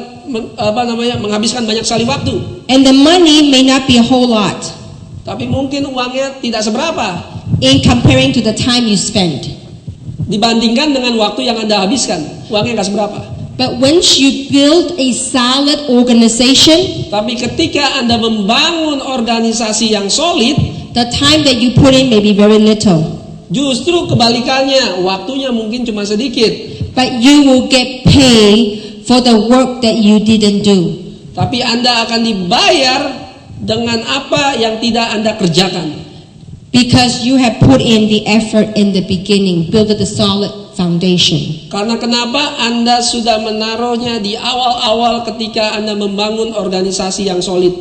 menghabiskan banyak sekali waktu. And the money may not be a whole lot Tapi mungkin uangnya tidak seberapa in comparing to the time you spend. dibandingkan dengan waktu yang Anda habiskan. Uangnya nggak seberapa. But once you build a solid organization, Tapi ketika Anda membangun organisasi yang solid, the time that you put in may be very little. justru kebalikannya, waktunya mungkin cuma sedikit. But you will get paid for the work that you didn't do. Tapi Anda akan dibayar dengan apa yang tidak Anda kerjakan. Because you have put in the effort in the beginning, build a solid foundation. Karena kenapa? Anda sudah menaruhnya di awal-awal ketika Anda membangun organisasi yang solid.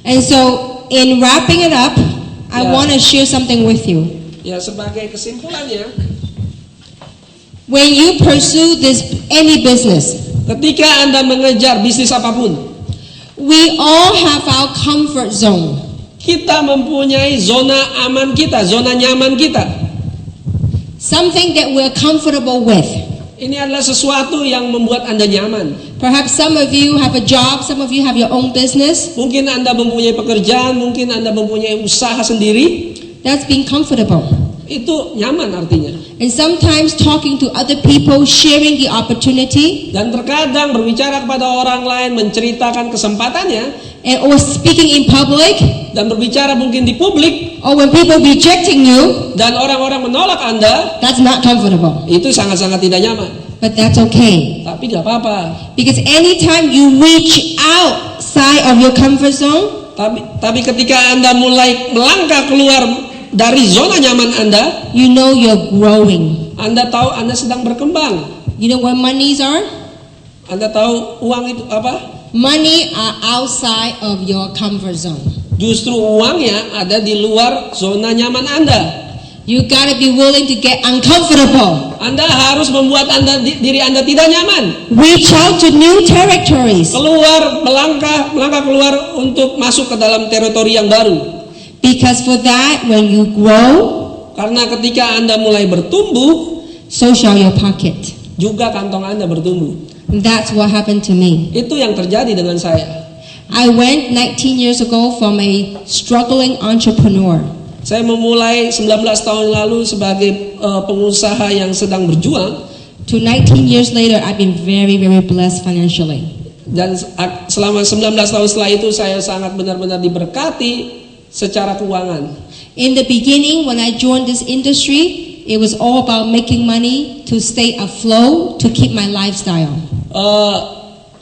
And so, in wrapping it up, I Yeah. want to share something with you. Ya, sebagai kesimpulannya, When you pursue any business, ketika Anda mengejar bisnis apapun, we all have our comfort zone. kita mempunyai zona aman kita, zona nyaman kita. Something that we're comfortable with. Ini adalah sesuatu yang membuat Anda nyaman. Perhaps some of you have a job, some of you have your own business. Mungkin Anda mempunyai pekerjaan, mungkin Anda mempunyai usaha sendiri. That's being comfortable. Itu nyaman artinya. And sometimes talking to other people, sharing the opportunity, Dan terkadang berbicara kepada orang lain, menceritakan kesempatannya, and or speaking in public, dan berbicara mungkin di publik, or when people rejecting you, dan orang-orang menolak Anda, that's not comfortable. itu sangat-sangat tidak nyaman. But that's okay. Tapi gak apa-apa. Because anytime you reach outside of your comfort zone, Tapi ketika Anda mulai melangkah keluar dari zona nyaman Anda, you know you're growing. Anda tahu Anda sedang berkembang. You know what monies are? Anda tahu uang itu apa? Money are outside of your comfort zone. Justru uangnya ada di luar zona nyaman Anda. You gotta be willing to get uncomfortable. Anda harus membuat diri Anda tidak nyaman. Reach out to new territories. Melangkah keluar untuk masuk ke dalam teritori yang baru. Because for that, when you grow, Karena ketika Anda mulai bertumbuh, so shall your pocket. juga kantong Anda bertumbuh. And that's what happened to me. Itu yang terjadi dengan saya. I went 19 years ago from a struggling entrepreneur Saya memulai 19 tahun lalu sebagai pengusaha yang sedang berjuang, to 19 years later, I've been very, very blessed financially. dan selama 19 tahun setelah itu saya sangat benar-benar diberkati secara keuangan. In the beginning, when I joined this industry, it was all about making money to stay afloat, to keep my lifestyle.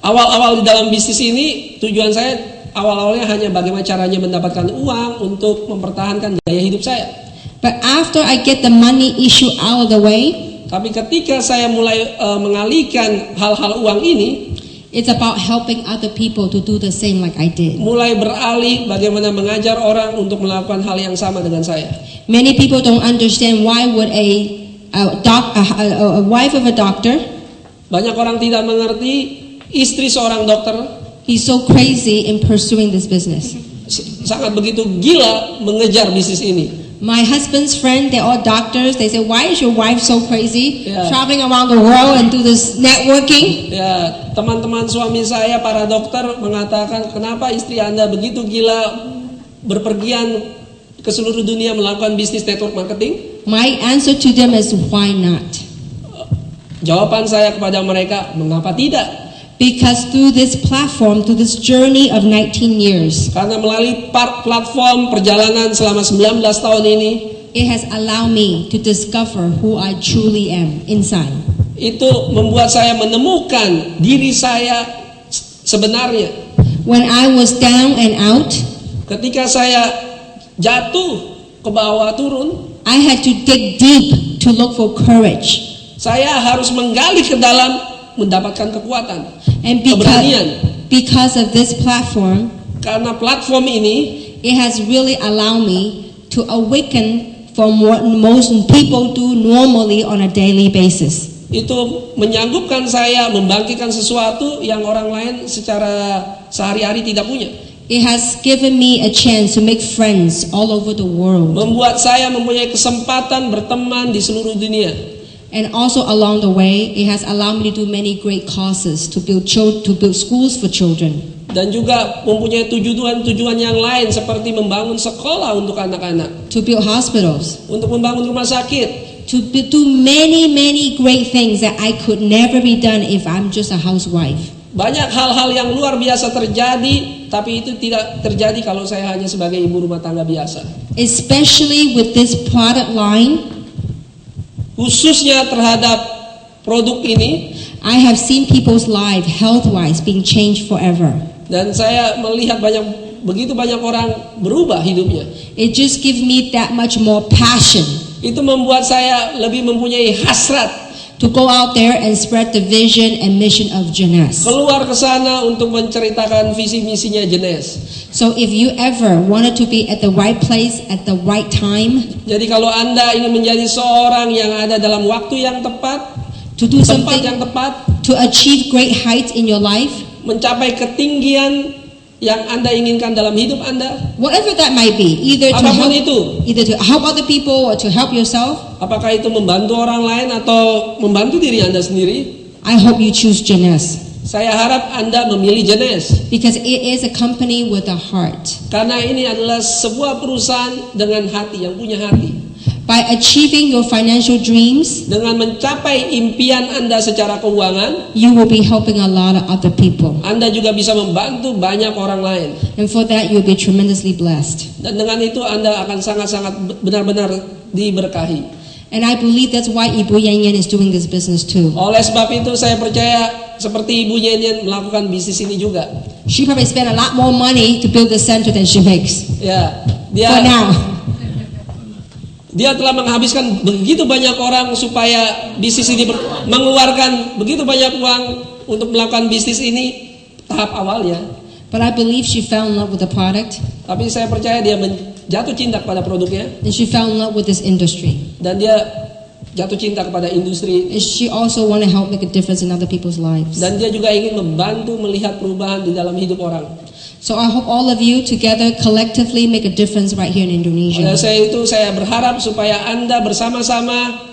Awal-awal di dalam bisnis ini tujuan saya awal-awalnya hanya bagaimana caranya mendapatkan uang untuk mempertahankan gaya hidup saya. But after I get the money issue out of the way, Tapi ketika saya mulai mengalihkan hal-hal uang ini, it's about helping other people to do the same like I did. mulai beralih bagaimana mengajar orang untuk melakukan hal yang sama dengan saya. Many people don't understand why would a wife of a doctor, Banyak orang tidak mengerti istri seorang dokter he's so crazy in pursuing this business. sangat begitu gila mengejar bisnis ini. My husband's friend, they're all doctors. They say, why is your wife so crazy, Yeah. traveling around the world and do this networking? Ya, teman-teman suami saya para dokter mengatakan, kenapa istri Anda begitu gila berpergian ke seluruh dunia melakukan bisnis network marketing? My answer to them is, why not? Jawaban saya kepada mereka, mengapa tidak? Because through this platform, through this journey of 19 years, Karena melalui platform perjalanan selama 19 tahun ini, it has allowed me to discover who I truly am inside. itu membuat saya menemukan diri saya sebenarnya. When I was down and out, Ketika saya jatuh ke bawah turun, I had to dig deep to look for courage. saya harus menggali ke dalam mendapatkan kekuatan, And keberanian. because of this platform, Karena platform ini it has really allowed me to awaken from what most people do normally on a daily basis. itu menyanggupkan saya membangkitkan sesuatu yang orang lain secara sehari-hari tidak punya. It has given me a chance to make friends all over the world. Membuat saya mempunyai kesempatan berteman di seluruh dunia. And also along the way, it has allowed me to do many great causes to build schools for children. Dan juga mempunyai tujuan yang lain seperti membangun sekolah untuk anak-anak, To build hospitals, untuk membangun rumah sakit, to do many, many great things that I could never be done if I'm just a housewife. Banyak hal-hal yang luar biasa terjadi, tapi itu tidak terjadi kalau saya hanya sebagai ibu rumah tangga biasa. Especially with this product line, Khususnya terhadap produk ini, I have seen people's life health-wise being changed forever. dan saya melihat begitu banyak orang berubah hidupnya. It just gives me that much more passion Itu membuat saya lebih mempunyai hasrat to go out there and spread the vision and mission of Jeunesse. keluar ke sana untuk menceritakan visi misinya Jeunesse. So if you ever wanted to be at the right place at the right time, Jadi kalau Anda ingin menjadi seorang yang ada dalam waktu yang tepat, to do tempat yang something, tepat, to achieve great heights in your life, mencapai ketinggian yang Anda inginkan dalam hidup Anda, whatever that might be, apapun itu, either to help other people or to help yourself, apakah itu membantu orang lain atau membantu diri Anda sendiri, I hope you choose Jeunesse. saya harap Anda memilih Jeunesse. Because it is a company with a heart. Karena ini adalah sebuah perusahaan dengan hati, yang punya hati. By achieving your financial dreams, Dengan mencapai impian Anda secara keuangan, you will be helping a lot of other people. Anda juga bisa membantu banyak orang lain. And for that, you'll be tremendously blessed. Dan dengan itu Anda akan sangat-sangat benar-benar diberkahi. And I believe that's why Ibu Yan Yan is doing this business too. Oleh sebab itu saya percaya seperti Ibu Yan Yan melakukan bisnis ini juga. She probably spent a lot more money to build the center than she makes. Ya, For now. dia telah menghabiskan begitu banyak orang supaya bisnis ini mengeluarkan begitu banyak uang untuk melakukan bisnis ini tahap awalnya. But I believe she fell in love with the product. Tapi saya percaya dia jatuh cinta kepada produknya And she fell in love with this industry. dan dia jatuh cinta kepada industri And she also want to help make a difference in other people's lives. dan dia juga ingin membantu melihat perubahan di dalam hidup orang. So I hope all of you together collectively make a difference right here in Indonesia. Oleh saya berharap supaya Anda bersama-sama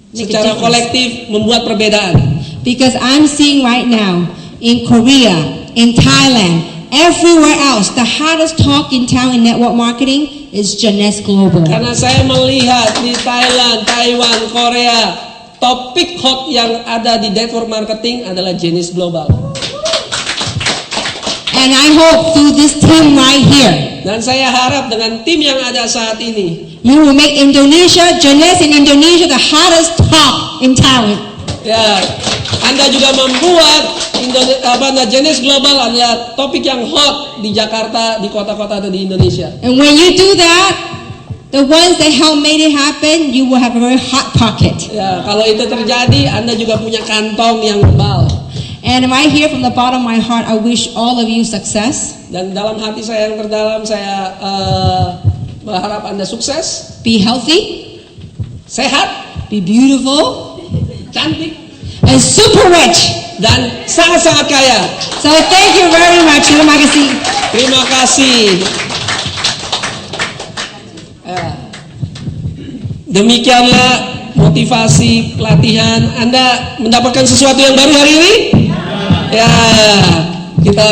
Make a secara difference. kolektif membuat perbedaan. Because I'm seeing right now in Korea, in Thailand, everywhere else, the hottest talk in town in network marketing is Jeunesse Global. Karena saya melihat di Thailand, Taiwan, Korea, topik hot yang ada di network marketing adalah Jeunesse Global. And I hope through this team right here, Dan saya harap dengan tim yang ada saat ini, you will make Indonesia, Jeunesse in Indonesia, the hottest talk in talent. ya, Anda juga membuat Jeunesse Global adalah topik yang hot di Jakarta, di kota-kota atau di Indonesia. And when you do that, the ones that helped made it happen, you will have a very hot pocket. Ya, kalau itu terjadi, Anda juga punya kantong yang tebal. And right here from the bottom of my heart, I wish all of you success. Dan dalam hati saya yang terdalam, saya berharap Anda sukses, Be healthy, sehat, be beautiful, cantik, and super rich. dan sangat-sangat kaya. So thank you very much. Terima kasih. Terima kasih. Demikianlah motivasi pelatihan. Anda mendapatkan sesuatu yang baru hari ini? Ya, kita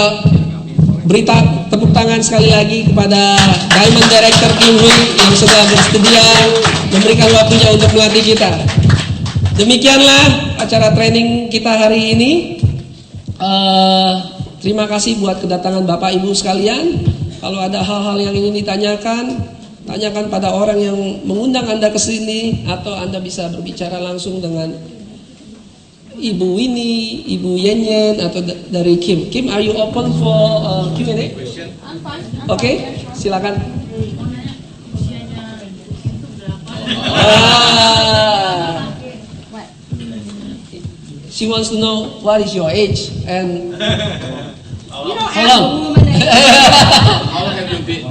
beri tepuk tangan sekali lagi kepada Diamond Director Kim Hui yang sudah bersedia memberikan waktunya untuk melatih kita. Demikianlah acara training kita hari ini. Terima kasih buat kedatangan Bapak Ibu sekalian. Kalau ada hal-hal yang ingin ditanyakan, tanyakan pada orang yang mengundang Anda ke sini, atau Anda bisa berbicara langsung dengan Ibu Winnie, Ibu Yan Yan, atau dari Kim. Kim, are you open for Q&A? I'm fine. Oke, silakan. She wants to know what is your age and You don't how ask a long? woman that. How long have you been?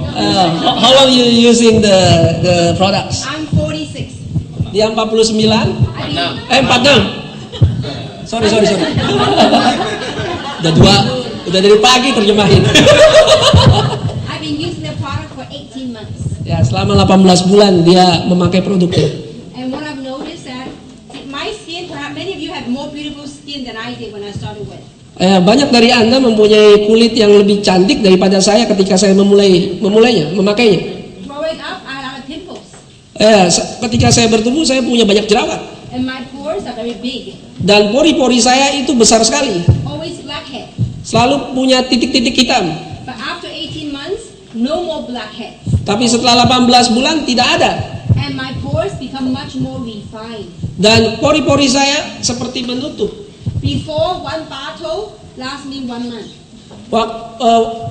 How long you using the products? I'm 46. Dia 49? 46. Sorry. Udah dari pagi terjemahin. I've been using the product for 18 months. Ya, selama 18 bulan dia memakai produknya. And what I've noticed that my skin, perhaps many of you have more beautiful skin than I did when I started with. Banyak dari Anda mempunyai kulit yang lebih cantik daripada saya ketika saya memakainya. Growing up, I had pimples. Ketika saya bertumbuh, saya punya banyak jerawat. And my pores are very big. Dan pori-pori saya itu besar sekali. Always blackhead. Selalu punya titik-titik hitam. But after 18 months, no more blackheads. Tapi setelah 18 bulan tidak ada. And my pores become much more refined. Dan pori-pori saya seperti menutup. Before, one bottle lasts me 1 month.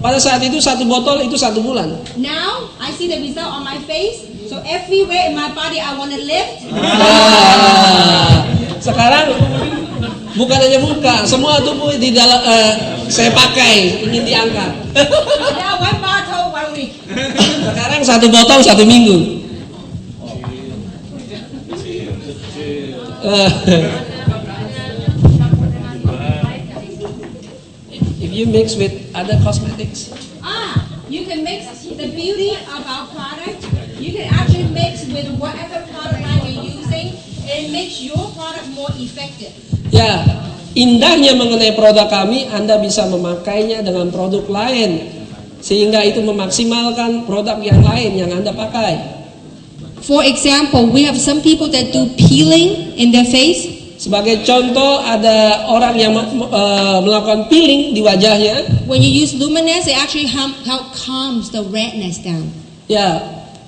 Pada saat itu 1 botol itu 1 bulan. Now, I see the result on my face. So everywhere in my body I want to lift. Sekarang bukan hanya muka, semua tubuh di dalam saya pakai ingin diangkat. Now one bottle, 1 week. Sekarang 1 botol 1 minggu. If you mix with other cosmetics. You can mix the beauty of our product. You can actually mix with whatever product line you're using and makes your product more effective. Ya, indahnya mengenai produk kami, Anda bisa memakainya dengan produk lain sehingga itu memaksimalkan produk yang lain yang Anda pakai. For example, we have some people that do peeling in their face. Sebagai contoh, ada orang yang melakukan peeling di wajahnya. When you use Luminous, it actually help calms the redness down. Ya,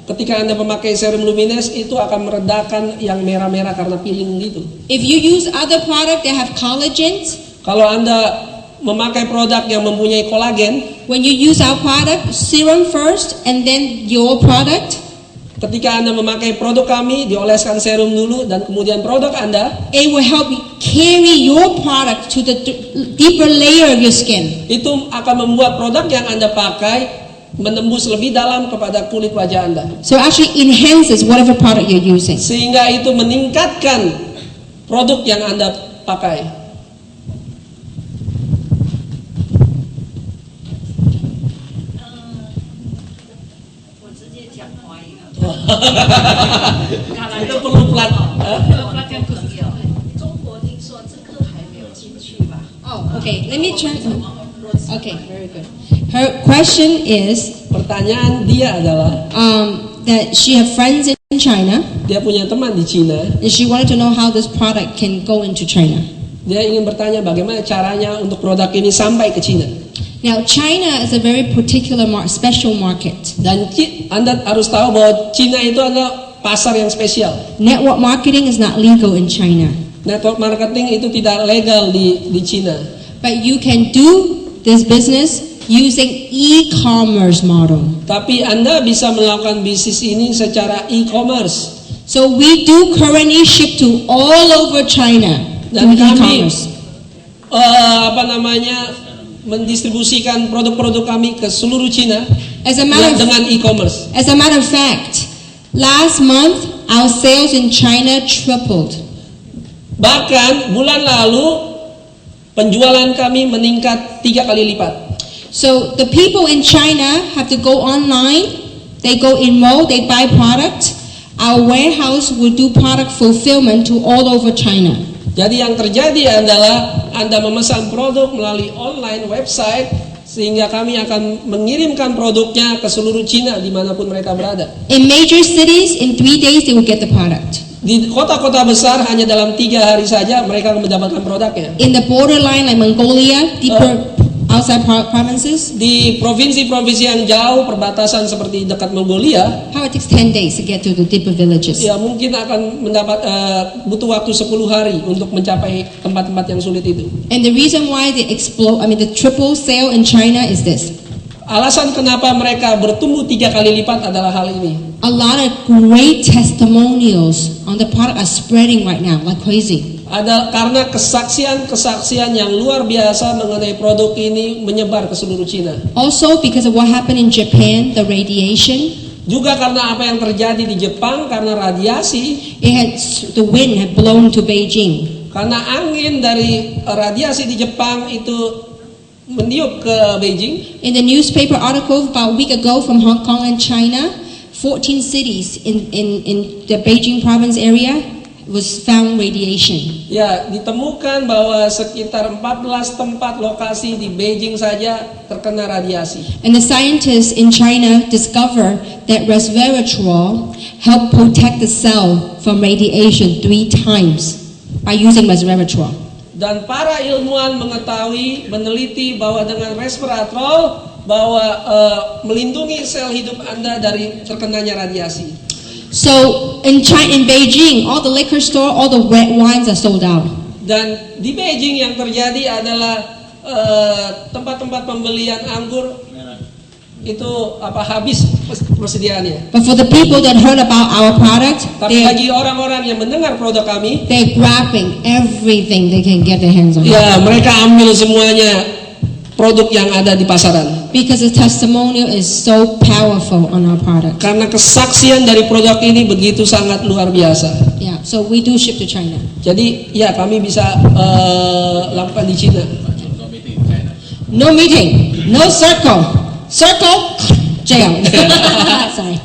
ketika Anda memakai serum Luminous itu akan meredakan yang merah-merah karena peeling gitu. If you use other product that have collagens, Kalau Anda memakai produk yang mempunyai kolagen, when you use our product, serum first and then your product, ketika Anda memakai produk kami, dioleskan serum dulu dan kemudian produk Anda, it will help you carry your product to the deeper layer of your skin. itu akan membuat produk yang Anda pakai menembus lebih dalam kepada kulit wajah Anda. So it actually enhances whatever product you're using. Sehingga itu meningkatkan produk yang Anda pakai. Itu perlu pelan. Oh, okay. Let me try. Okay, very good. Her question is Pertanyaan dia adalah, that she have friends in China dia punya teman di Cina. and she wanted to know how this product can go into China. Dia ingin bertanya bagaimana caranya untuk produk ini sampai ke Cina. Now, China is a very particular special market. Dan Anda harus tahu bahwa Cina itu adalah pasar yang spesial. Network marketing is not legal in China, Network marketing itu tidak legal di Cina. but you can do this business using e-commerce model. Tapi Anda bisa melakukan bisnis ini secara e-commerce. So we do currently ship to all over China Dan through kami e-commerce. mendistribusikan produk-produk kami ke seluruh Cina As a matter of dengan e-commerce. As a matter of fact, last month our sales in China tripled. Bahkan bulan lalu penjualan kami meningkat 3 kali lipat. So the people in China have to go online, they go in mall, they buy product. Our warehouse will do product fulfillment to all over China. Jadi yang terjadi adalah Anda memesan produk melalui online website sehingga kami akan mengirimkan produknya ke seluruh Cina dimanapun mereka berada. In major cities, in 3 days they will get the product. Di kota-kota besar hanya dalam 3 hari saja mereka akan mendapatkan produknya. In the borderline like Mongolia, deeper outside provinces, Di provinsi-provinsi yang jauh perbatasan seperti dekat Mongolia, how it takes 10 days to get to the deeper villages. ya mungkin akan butuh waktu 10 hari untuk mencapai tempat-tempat yang sulit itu. And the reason why they the triple sale in China is this. Alasan kenapa mereka bertumbuh 3 kali lipat adalah hal ini. A lot of great testimonials on the product are spreading right now like crazy. Ada karena kesaksian-kesaksian yang luar biasa mengenai produk ini menyebar ke seluruh Cina. Also because of what happened in Japan, the radiation, Juga karena apa yang terjadi di Jepang karena radiasi, the wind had blown to Beijing. karena angin dari radiasi di Jepang itu meniup ke Beijing. In the newspaper article about a week ago from Hong Kong and China, 14 cities in the Beijing province area was found radiation. Ya, ditemukan bahwa sekitar 14 tempat lokasi di Beijing saja terkena radiasi. And the scientists in China discover that resveratrol help protect the cell from radiation 3 times by using resveratrol. Dan para ilmuwan mengetahui, meneliti bahwa dengan resveratrol bahwa melindungi sel hidup Anda dari terkenanya radiasi. So in Beijing, all the liquor store, all the red wines are sold out. Dan di Beijing yang terjadi adalah tempat-tempat pembelian anggur itu habis persediaannya. But for the people that heard about our product, Tapi bagi orang-orang yang mendengar produk kami, they're grabbing everything they can get their hands on. ya mereka ambil semuanya produk yang ada di pasaran. Because the testimonial is so powerful on our product. Karena kesaksian dari produk ini begitu sangat luar biasa. Yeah, so we do ship to China. Jadi ya kami bisa lakukan di Cina. No meeting, no circle. Circle, jail. Sorry.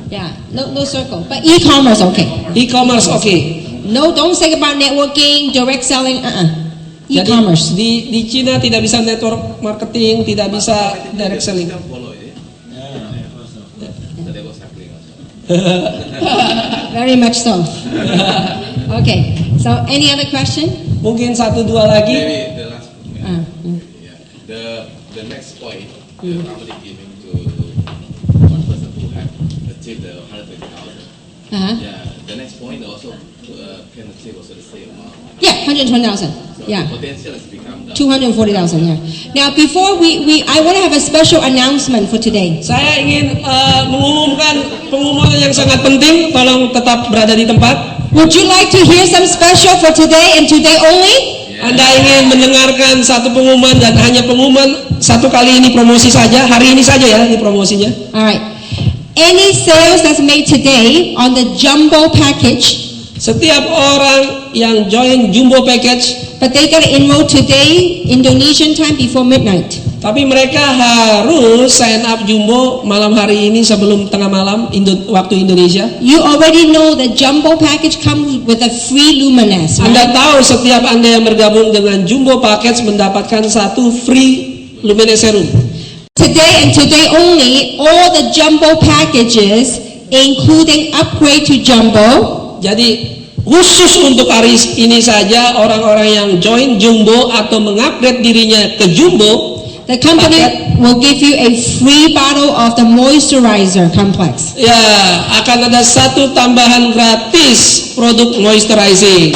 Yeah. No circle. But e-commerce, okay. E-commerce okay. No, don't think about networking, direct selling. Jadi E-commerce. di Cina tidak bisa network marketing, tidak bisa direct selling. Very much so. Okay. So, any other question? Mungkin 1-2 lagi. Maybe the last the next point, the company giving to one person who have achieved the 120,000. Yeah, the next point also can achieve also the same amount. Yeah, 120,000. So Yeah. the potential has become 240,000. Yeah. Now, before I want to have a special announcement for today. Saya ingin mengumumkan pengumuman yang sangat penting. Tolong tetap berada di tempat. Would you like to hear some special for today and today only? Anda ingin mendengarkan satu pengumuman dan hanya pengumuman satu kali ini promosi saja, hari ini saja ya ini promosinya. Alright. Any sales that's made today on the jumbo package, Setiap orang yang join jumbo package, but they gotta enroll today, Indonesian time before midnight. tapi mereka harus sign up jumbo malam hari ini sebelum tengah malam waktu Indonesia. You already know the jumbo package comes with a free luminous. Anda tahu setiap Anda yang bergabung dengan jumbo package mendapatkan satu free luminous serum. Today and today only, all the jumbo packages, including upgrade to jumbo, Jadi khusus untuk hari ini saja orang-orang yang join jumbo atau mengupgrade dirinya ke jumbo, the company will give you a free bottle of the moisturizer complex. ya akan ada satu tambahan gratis produk moisturizing.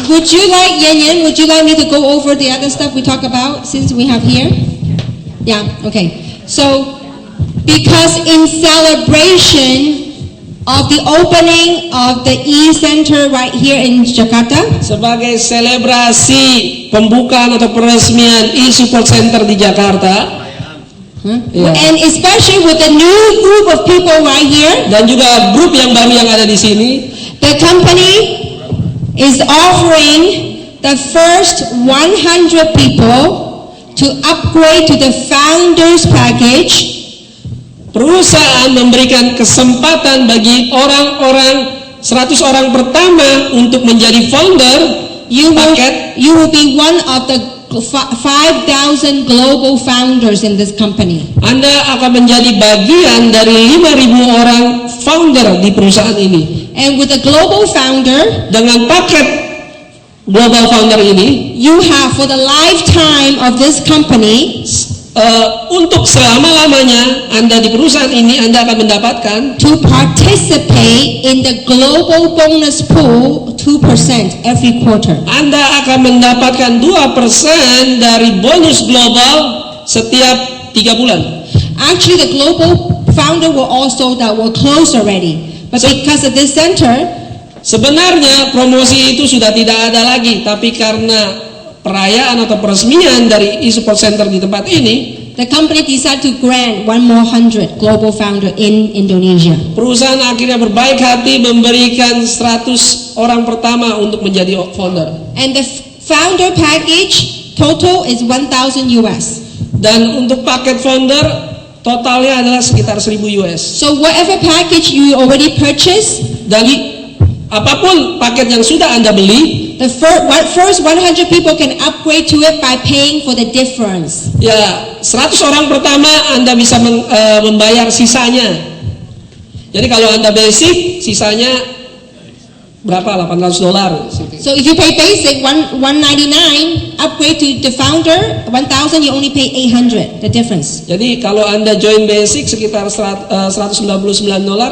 Would you like, Yan, would you like me to go over the other stuff we talk about since we have here? Yeah, okay. So, because in celebration of the opening of the e-center right here in Jakarta, Sebagai selebrasi pembukaan atau peresmian e-support center di Jakarta, ya, and especially with the new group of people right here, dan juga grup yang baru yang ada di sini, the company is offering the first 100 people to upgrade to the founders package. perusahaan memberikan kesempatan bagi orang-orang 100 orang pertama untuk menjadi founder paket. You will be one of the 5,000 global founders in this company. Anda akan menjadi bagian dari 5.000 orang founder di perusahaan ini. And with the global founder, Dengan paket global founder ini, you have for the lifetime of this company untuk selama-lamanya Anda di perusahaan ini, Anda akan mendapatkan to participate in the global bonus pool 2% every quarter. Anda akan mendapatkan 2% dari bonus global setiap 3 bulan. Actually, the global founder that will close already. But because of this center, Sebenarnya promosi itu sudah tidak ada lagi, tapi karena perayaan atau peresmian dari e-support center di tempat ini, the company decided to grant one more 100 global founder in Indonesia. perusahaan akhirnya berbaik hati memberikan 100 orang pertama untuk menjadi founder. And the founder package total is 1,000 US. Dan untuk paket founder totalnya adalah sekitar 1.000 US. So whatever package you already purchased, Dan apapun paket yang sudah Anda beli, the first 100 people can upgrade to it by paying for the difference. ya 100 orang pertama Anda bisa membayar sisanya. Jadi kalau Anda basic, sisanya berapa? $800. So if you pay basic 199, upgrade to the founder 1,000, you only pay 800. The difference. Jadi kalau Anda join basic sekitar $199,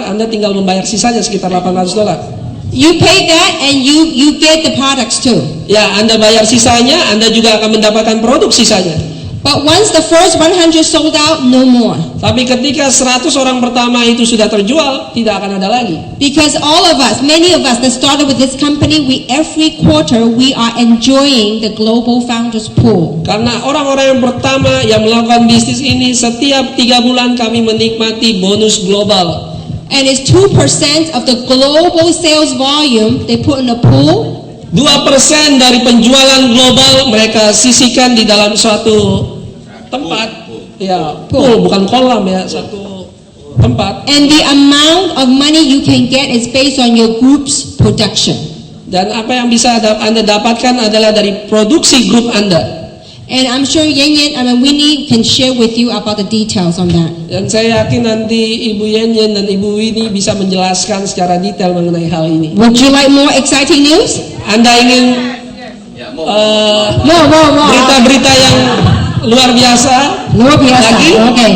Anda tinggal membayar sisanya sekitar $800. You pay that and you get the products too. Ya, Anda bayar sisanya, Anda juga akan mendapatkan produk sisanya. But once the first 100 sold out, no more. Tapi ketika 100 orang pertama itu sudah terjual, tidak akan ada lagi. Because all of us, many of us that started with this company, every quarter we are enjoying the global founders pool. Karena orang-orang yang pertama yang melakukan bisnis ini, setiap 3 bulan kami menikmati bonus global. And it's 2% of the global sales volume they put in the pool. 2% dari penjualan global mereka sisihkan di dalam suatu tempat, ya pool, bukan kolam ya, satu tempat. And the amount of money you can get is based on your group's production. Dan apa yang bisa Anda dapatkan adalah dari produksi grup Anda. And I'm sure Winnie can share with you about the details on that. Dan saya yakin nanti Ibu Yen dan Ibu Winnie bisa menjelaskan secara detail mengenai hal ini. Would you like more exciting news? Anda ingin More. berita-berita yang luar biasa? Luar biasa. Lagi? Okay.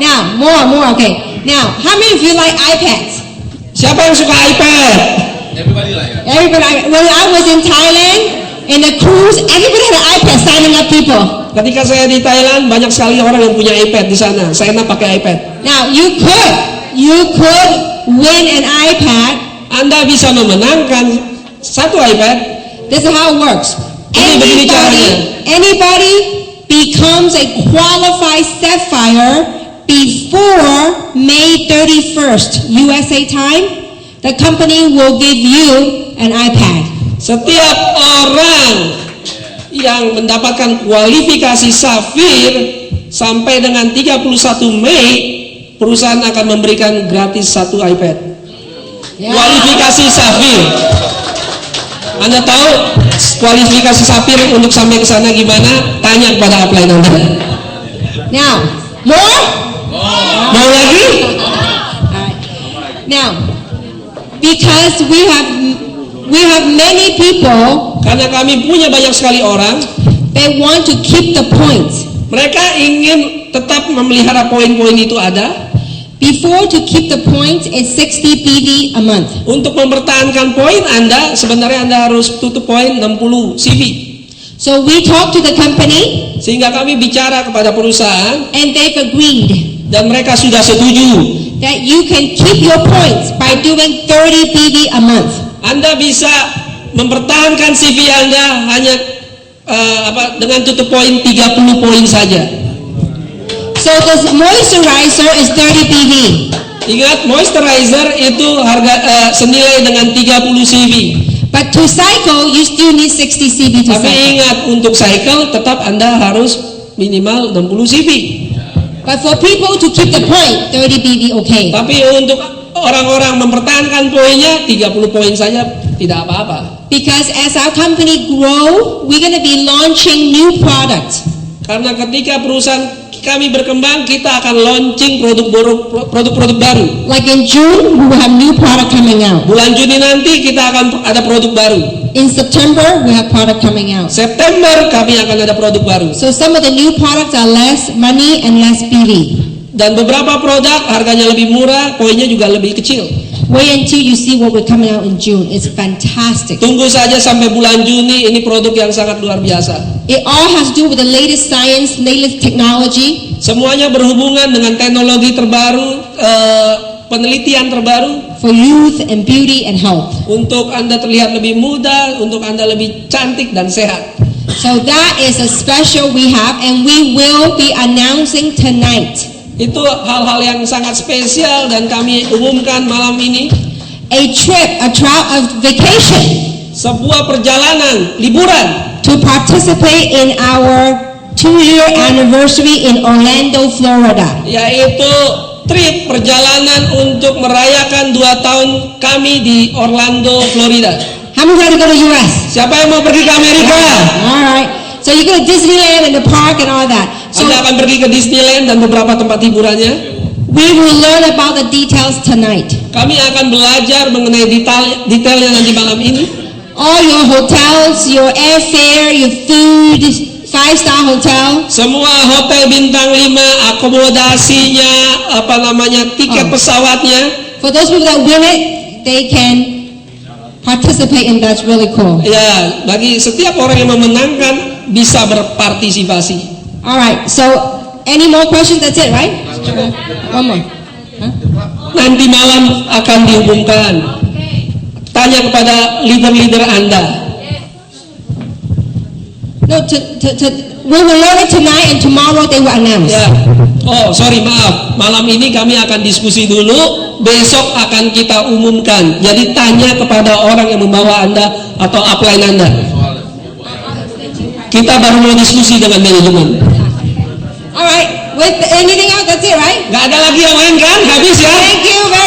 Now, more. Okay. Now, how many of you like iPads? Siapa yang suka iPad? Everybody like that. Everybody. When I was in Thailand, in the cruise, everybody had an iPad signing up people. Ketika saya di Thailand, banyak sekali orang yang punya iPad di sana. Saya pakai iPad. Now, you could win an iPad. Anda bisa memenangkan satu iPad. This is how it works. Ini begini caranya. Anybody becomes a qualified Sapphire before May 31st, USA time, the company will give you an iPad. Setiap orang yang mendapatkan kualifikasi Safir sampai dengan 31 Mei, perusahaan akan memberikan gratis satu iPad. Kualifikasi Safir. Anda tahu kualifikasi Safir untuk sampai ke sana gimana? Tanya kepada upline Anda. Now, more? Mau lagi? Alright. Now, because we have many people, Karena kami punya banyak sekali orang, they want to keep the points. mereka ingin tetap memelihara poin-poin itu ada. Before, to keep the points is 60 PV a month. Untuk mempertahankan poin Anda, sebenarnya Anda harus tutup poin 60 CV. So we talk to the company, Sehingga kami bicara kepada perusahaan and they've agreed dan mereka sudah setuju. that you can keep your points by doing 30 PV a month. Anda bisa mempertahankan CV Anda hanya dengan tutup poin 30 poin saja. So the moisturizer is 30 PV. Ingat, moisturizer itu harga senilai dengan 30 CV. But to cycle, you still need 60 CV to Tapi cycle. ingat, untuk cycle tetap Anda harus minimal 60 CV. But for people to keep the point, 30 PV okay. Tapi untuk orang-orang mempertahankan poinnya 30 poin saja tidak apa-apa. Because as our company grow, we're going to be launching new products. Karena ketika perusahaan kami berkembang, kita akan launching produk-produk baru. Like in June, we will have new product coming out. Bulan Juni nanti kita akan ada produk baru. In September, we have product coming out. September kami akan ada produk baru. So some of the new products are less money and less PV. Dan beberapa produk harganya lebih murah, poinnya juga lebih kecil. Wait until you see what we're coming out in June. It's fantastic. Tunggu saja sampai bulan Juni, ini produk yang sangat luar biasa. It all has to do with the latest science, latest technology. Semuanya berhubungan dengan teknologi terbaru, penelitian terbaru. For youth and beauty and health. Untuk Anda terlihat lebih muda, untuk Anda lebih cantik dan sehat. So that is a special we have, and we will be announcing tonight. Itu hal-hal yang sangat spesial dan kami umumkan malam ini. A vacation Sebuah perjalanan, liburan. to participate in our 2-year anniversary in Orlando, Florida. Yaitu trip perjalanan untuk merayakan 2 tahun kami di Orlando, Florida. How many want to go to US? Siapa yang mau pergi ke Amerika? All right. So you go to Disneyland and the park and all that. So Anda akan pergi ke Disneyland dan beberapa tempat hiburannya. we will learn about the details tonight. Kami akan belajar mengenai detailnya nanti malam ini. All your hotels, your airfare, your food, 5-star hotel. Semua hotel bintang 5, akomodasinya, tiket pesawatnya. For those people that win it, they can participate in that's really cool. Ya, bagi setiap orang yang memenangkan bisa berpartisipasi. All right. So any more questions? That's it, right? One more. Huh? Nanti malam akan diumumkan. Tanya kepada leader-leader Anda. No, we will learn it tonight, and tomorrow they will announce. Ya. Oh, sorry, maaf. Malam ini kami akan diskusi dulu. Besok akan kita umumkan. Jadi tanya kepada orang yang membawa Anda atau upline Anda. Kita baru mau diskusi dengan manajemen. Alright, with anything else, that's it, right? Nggak ada lagi yang lain kan? Habis ya? Thank you very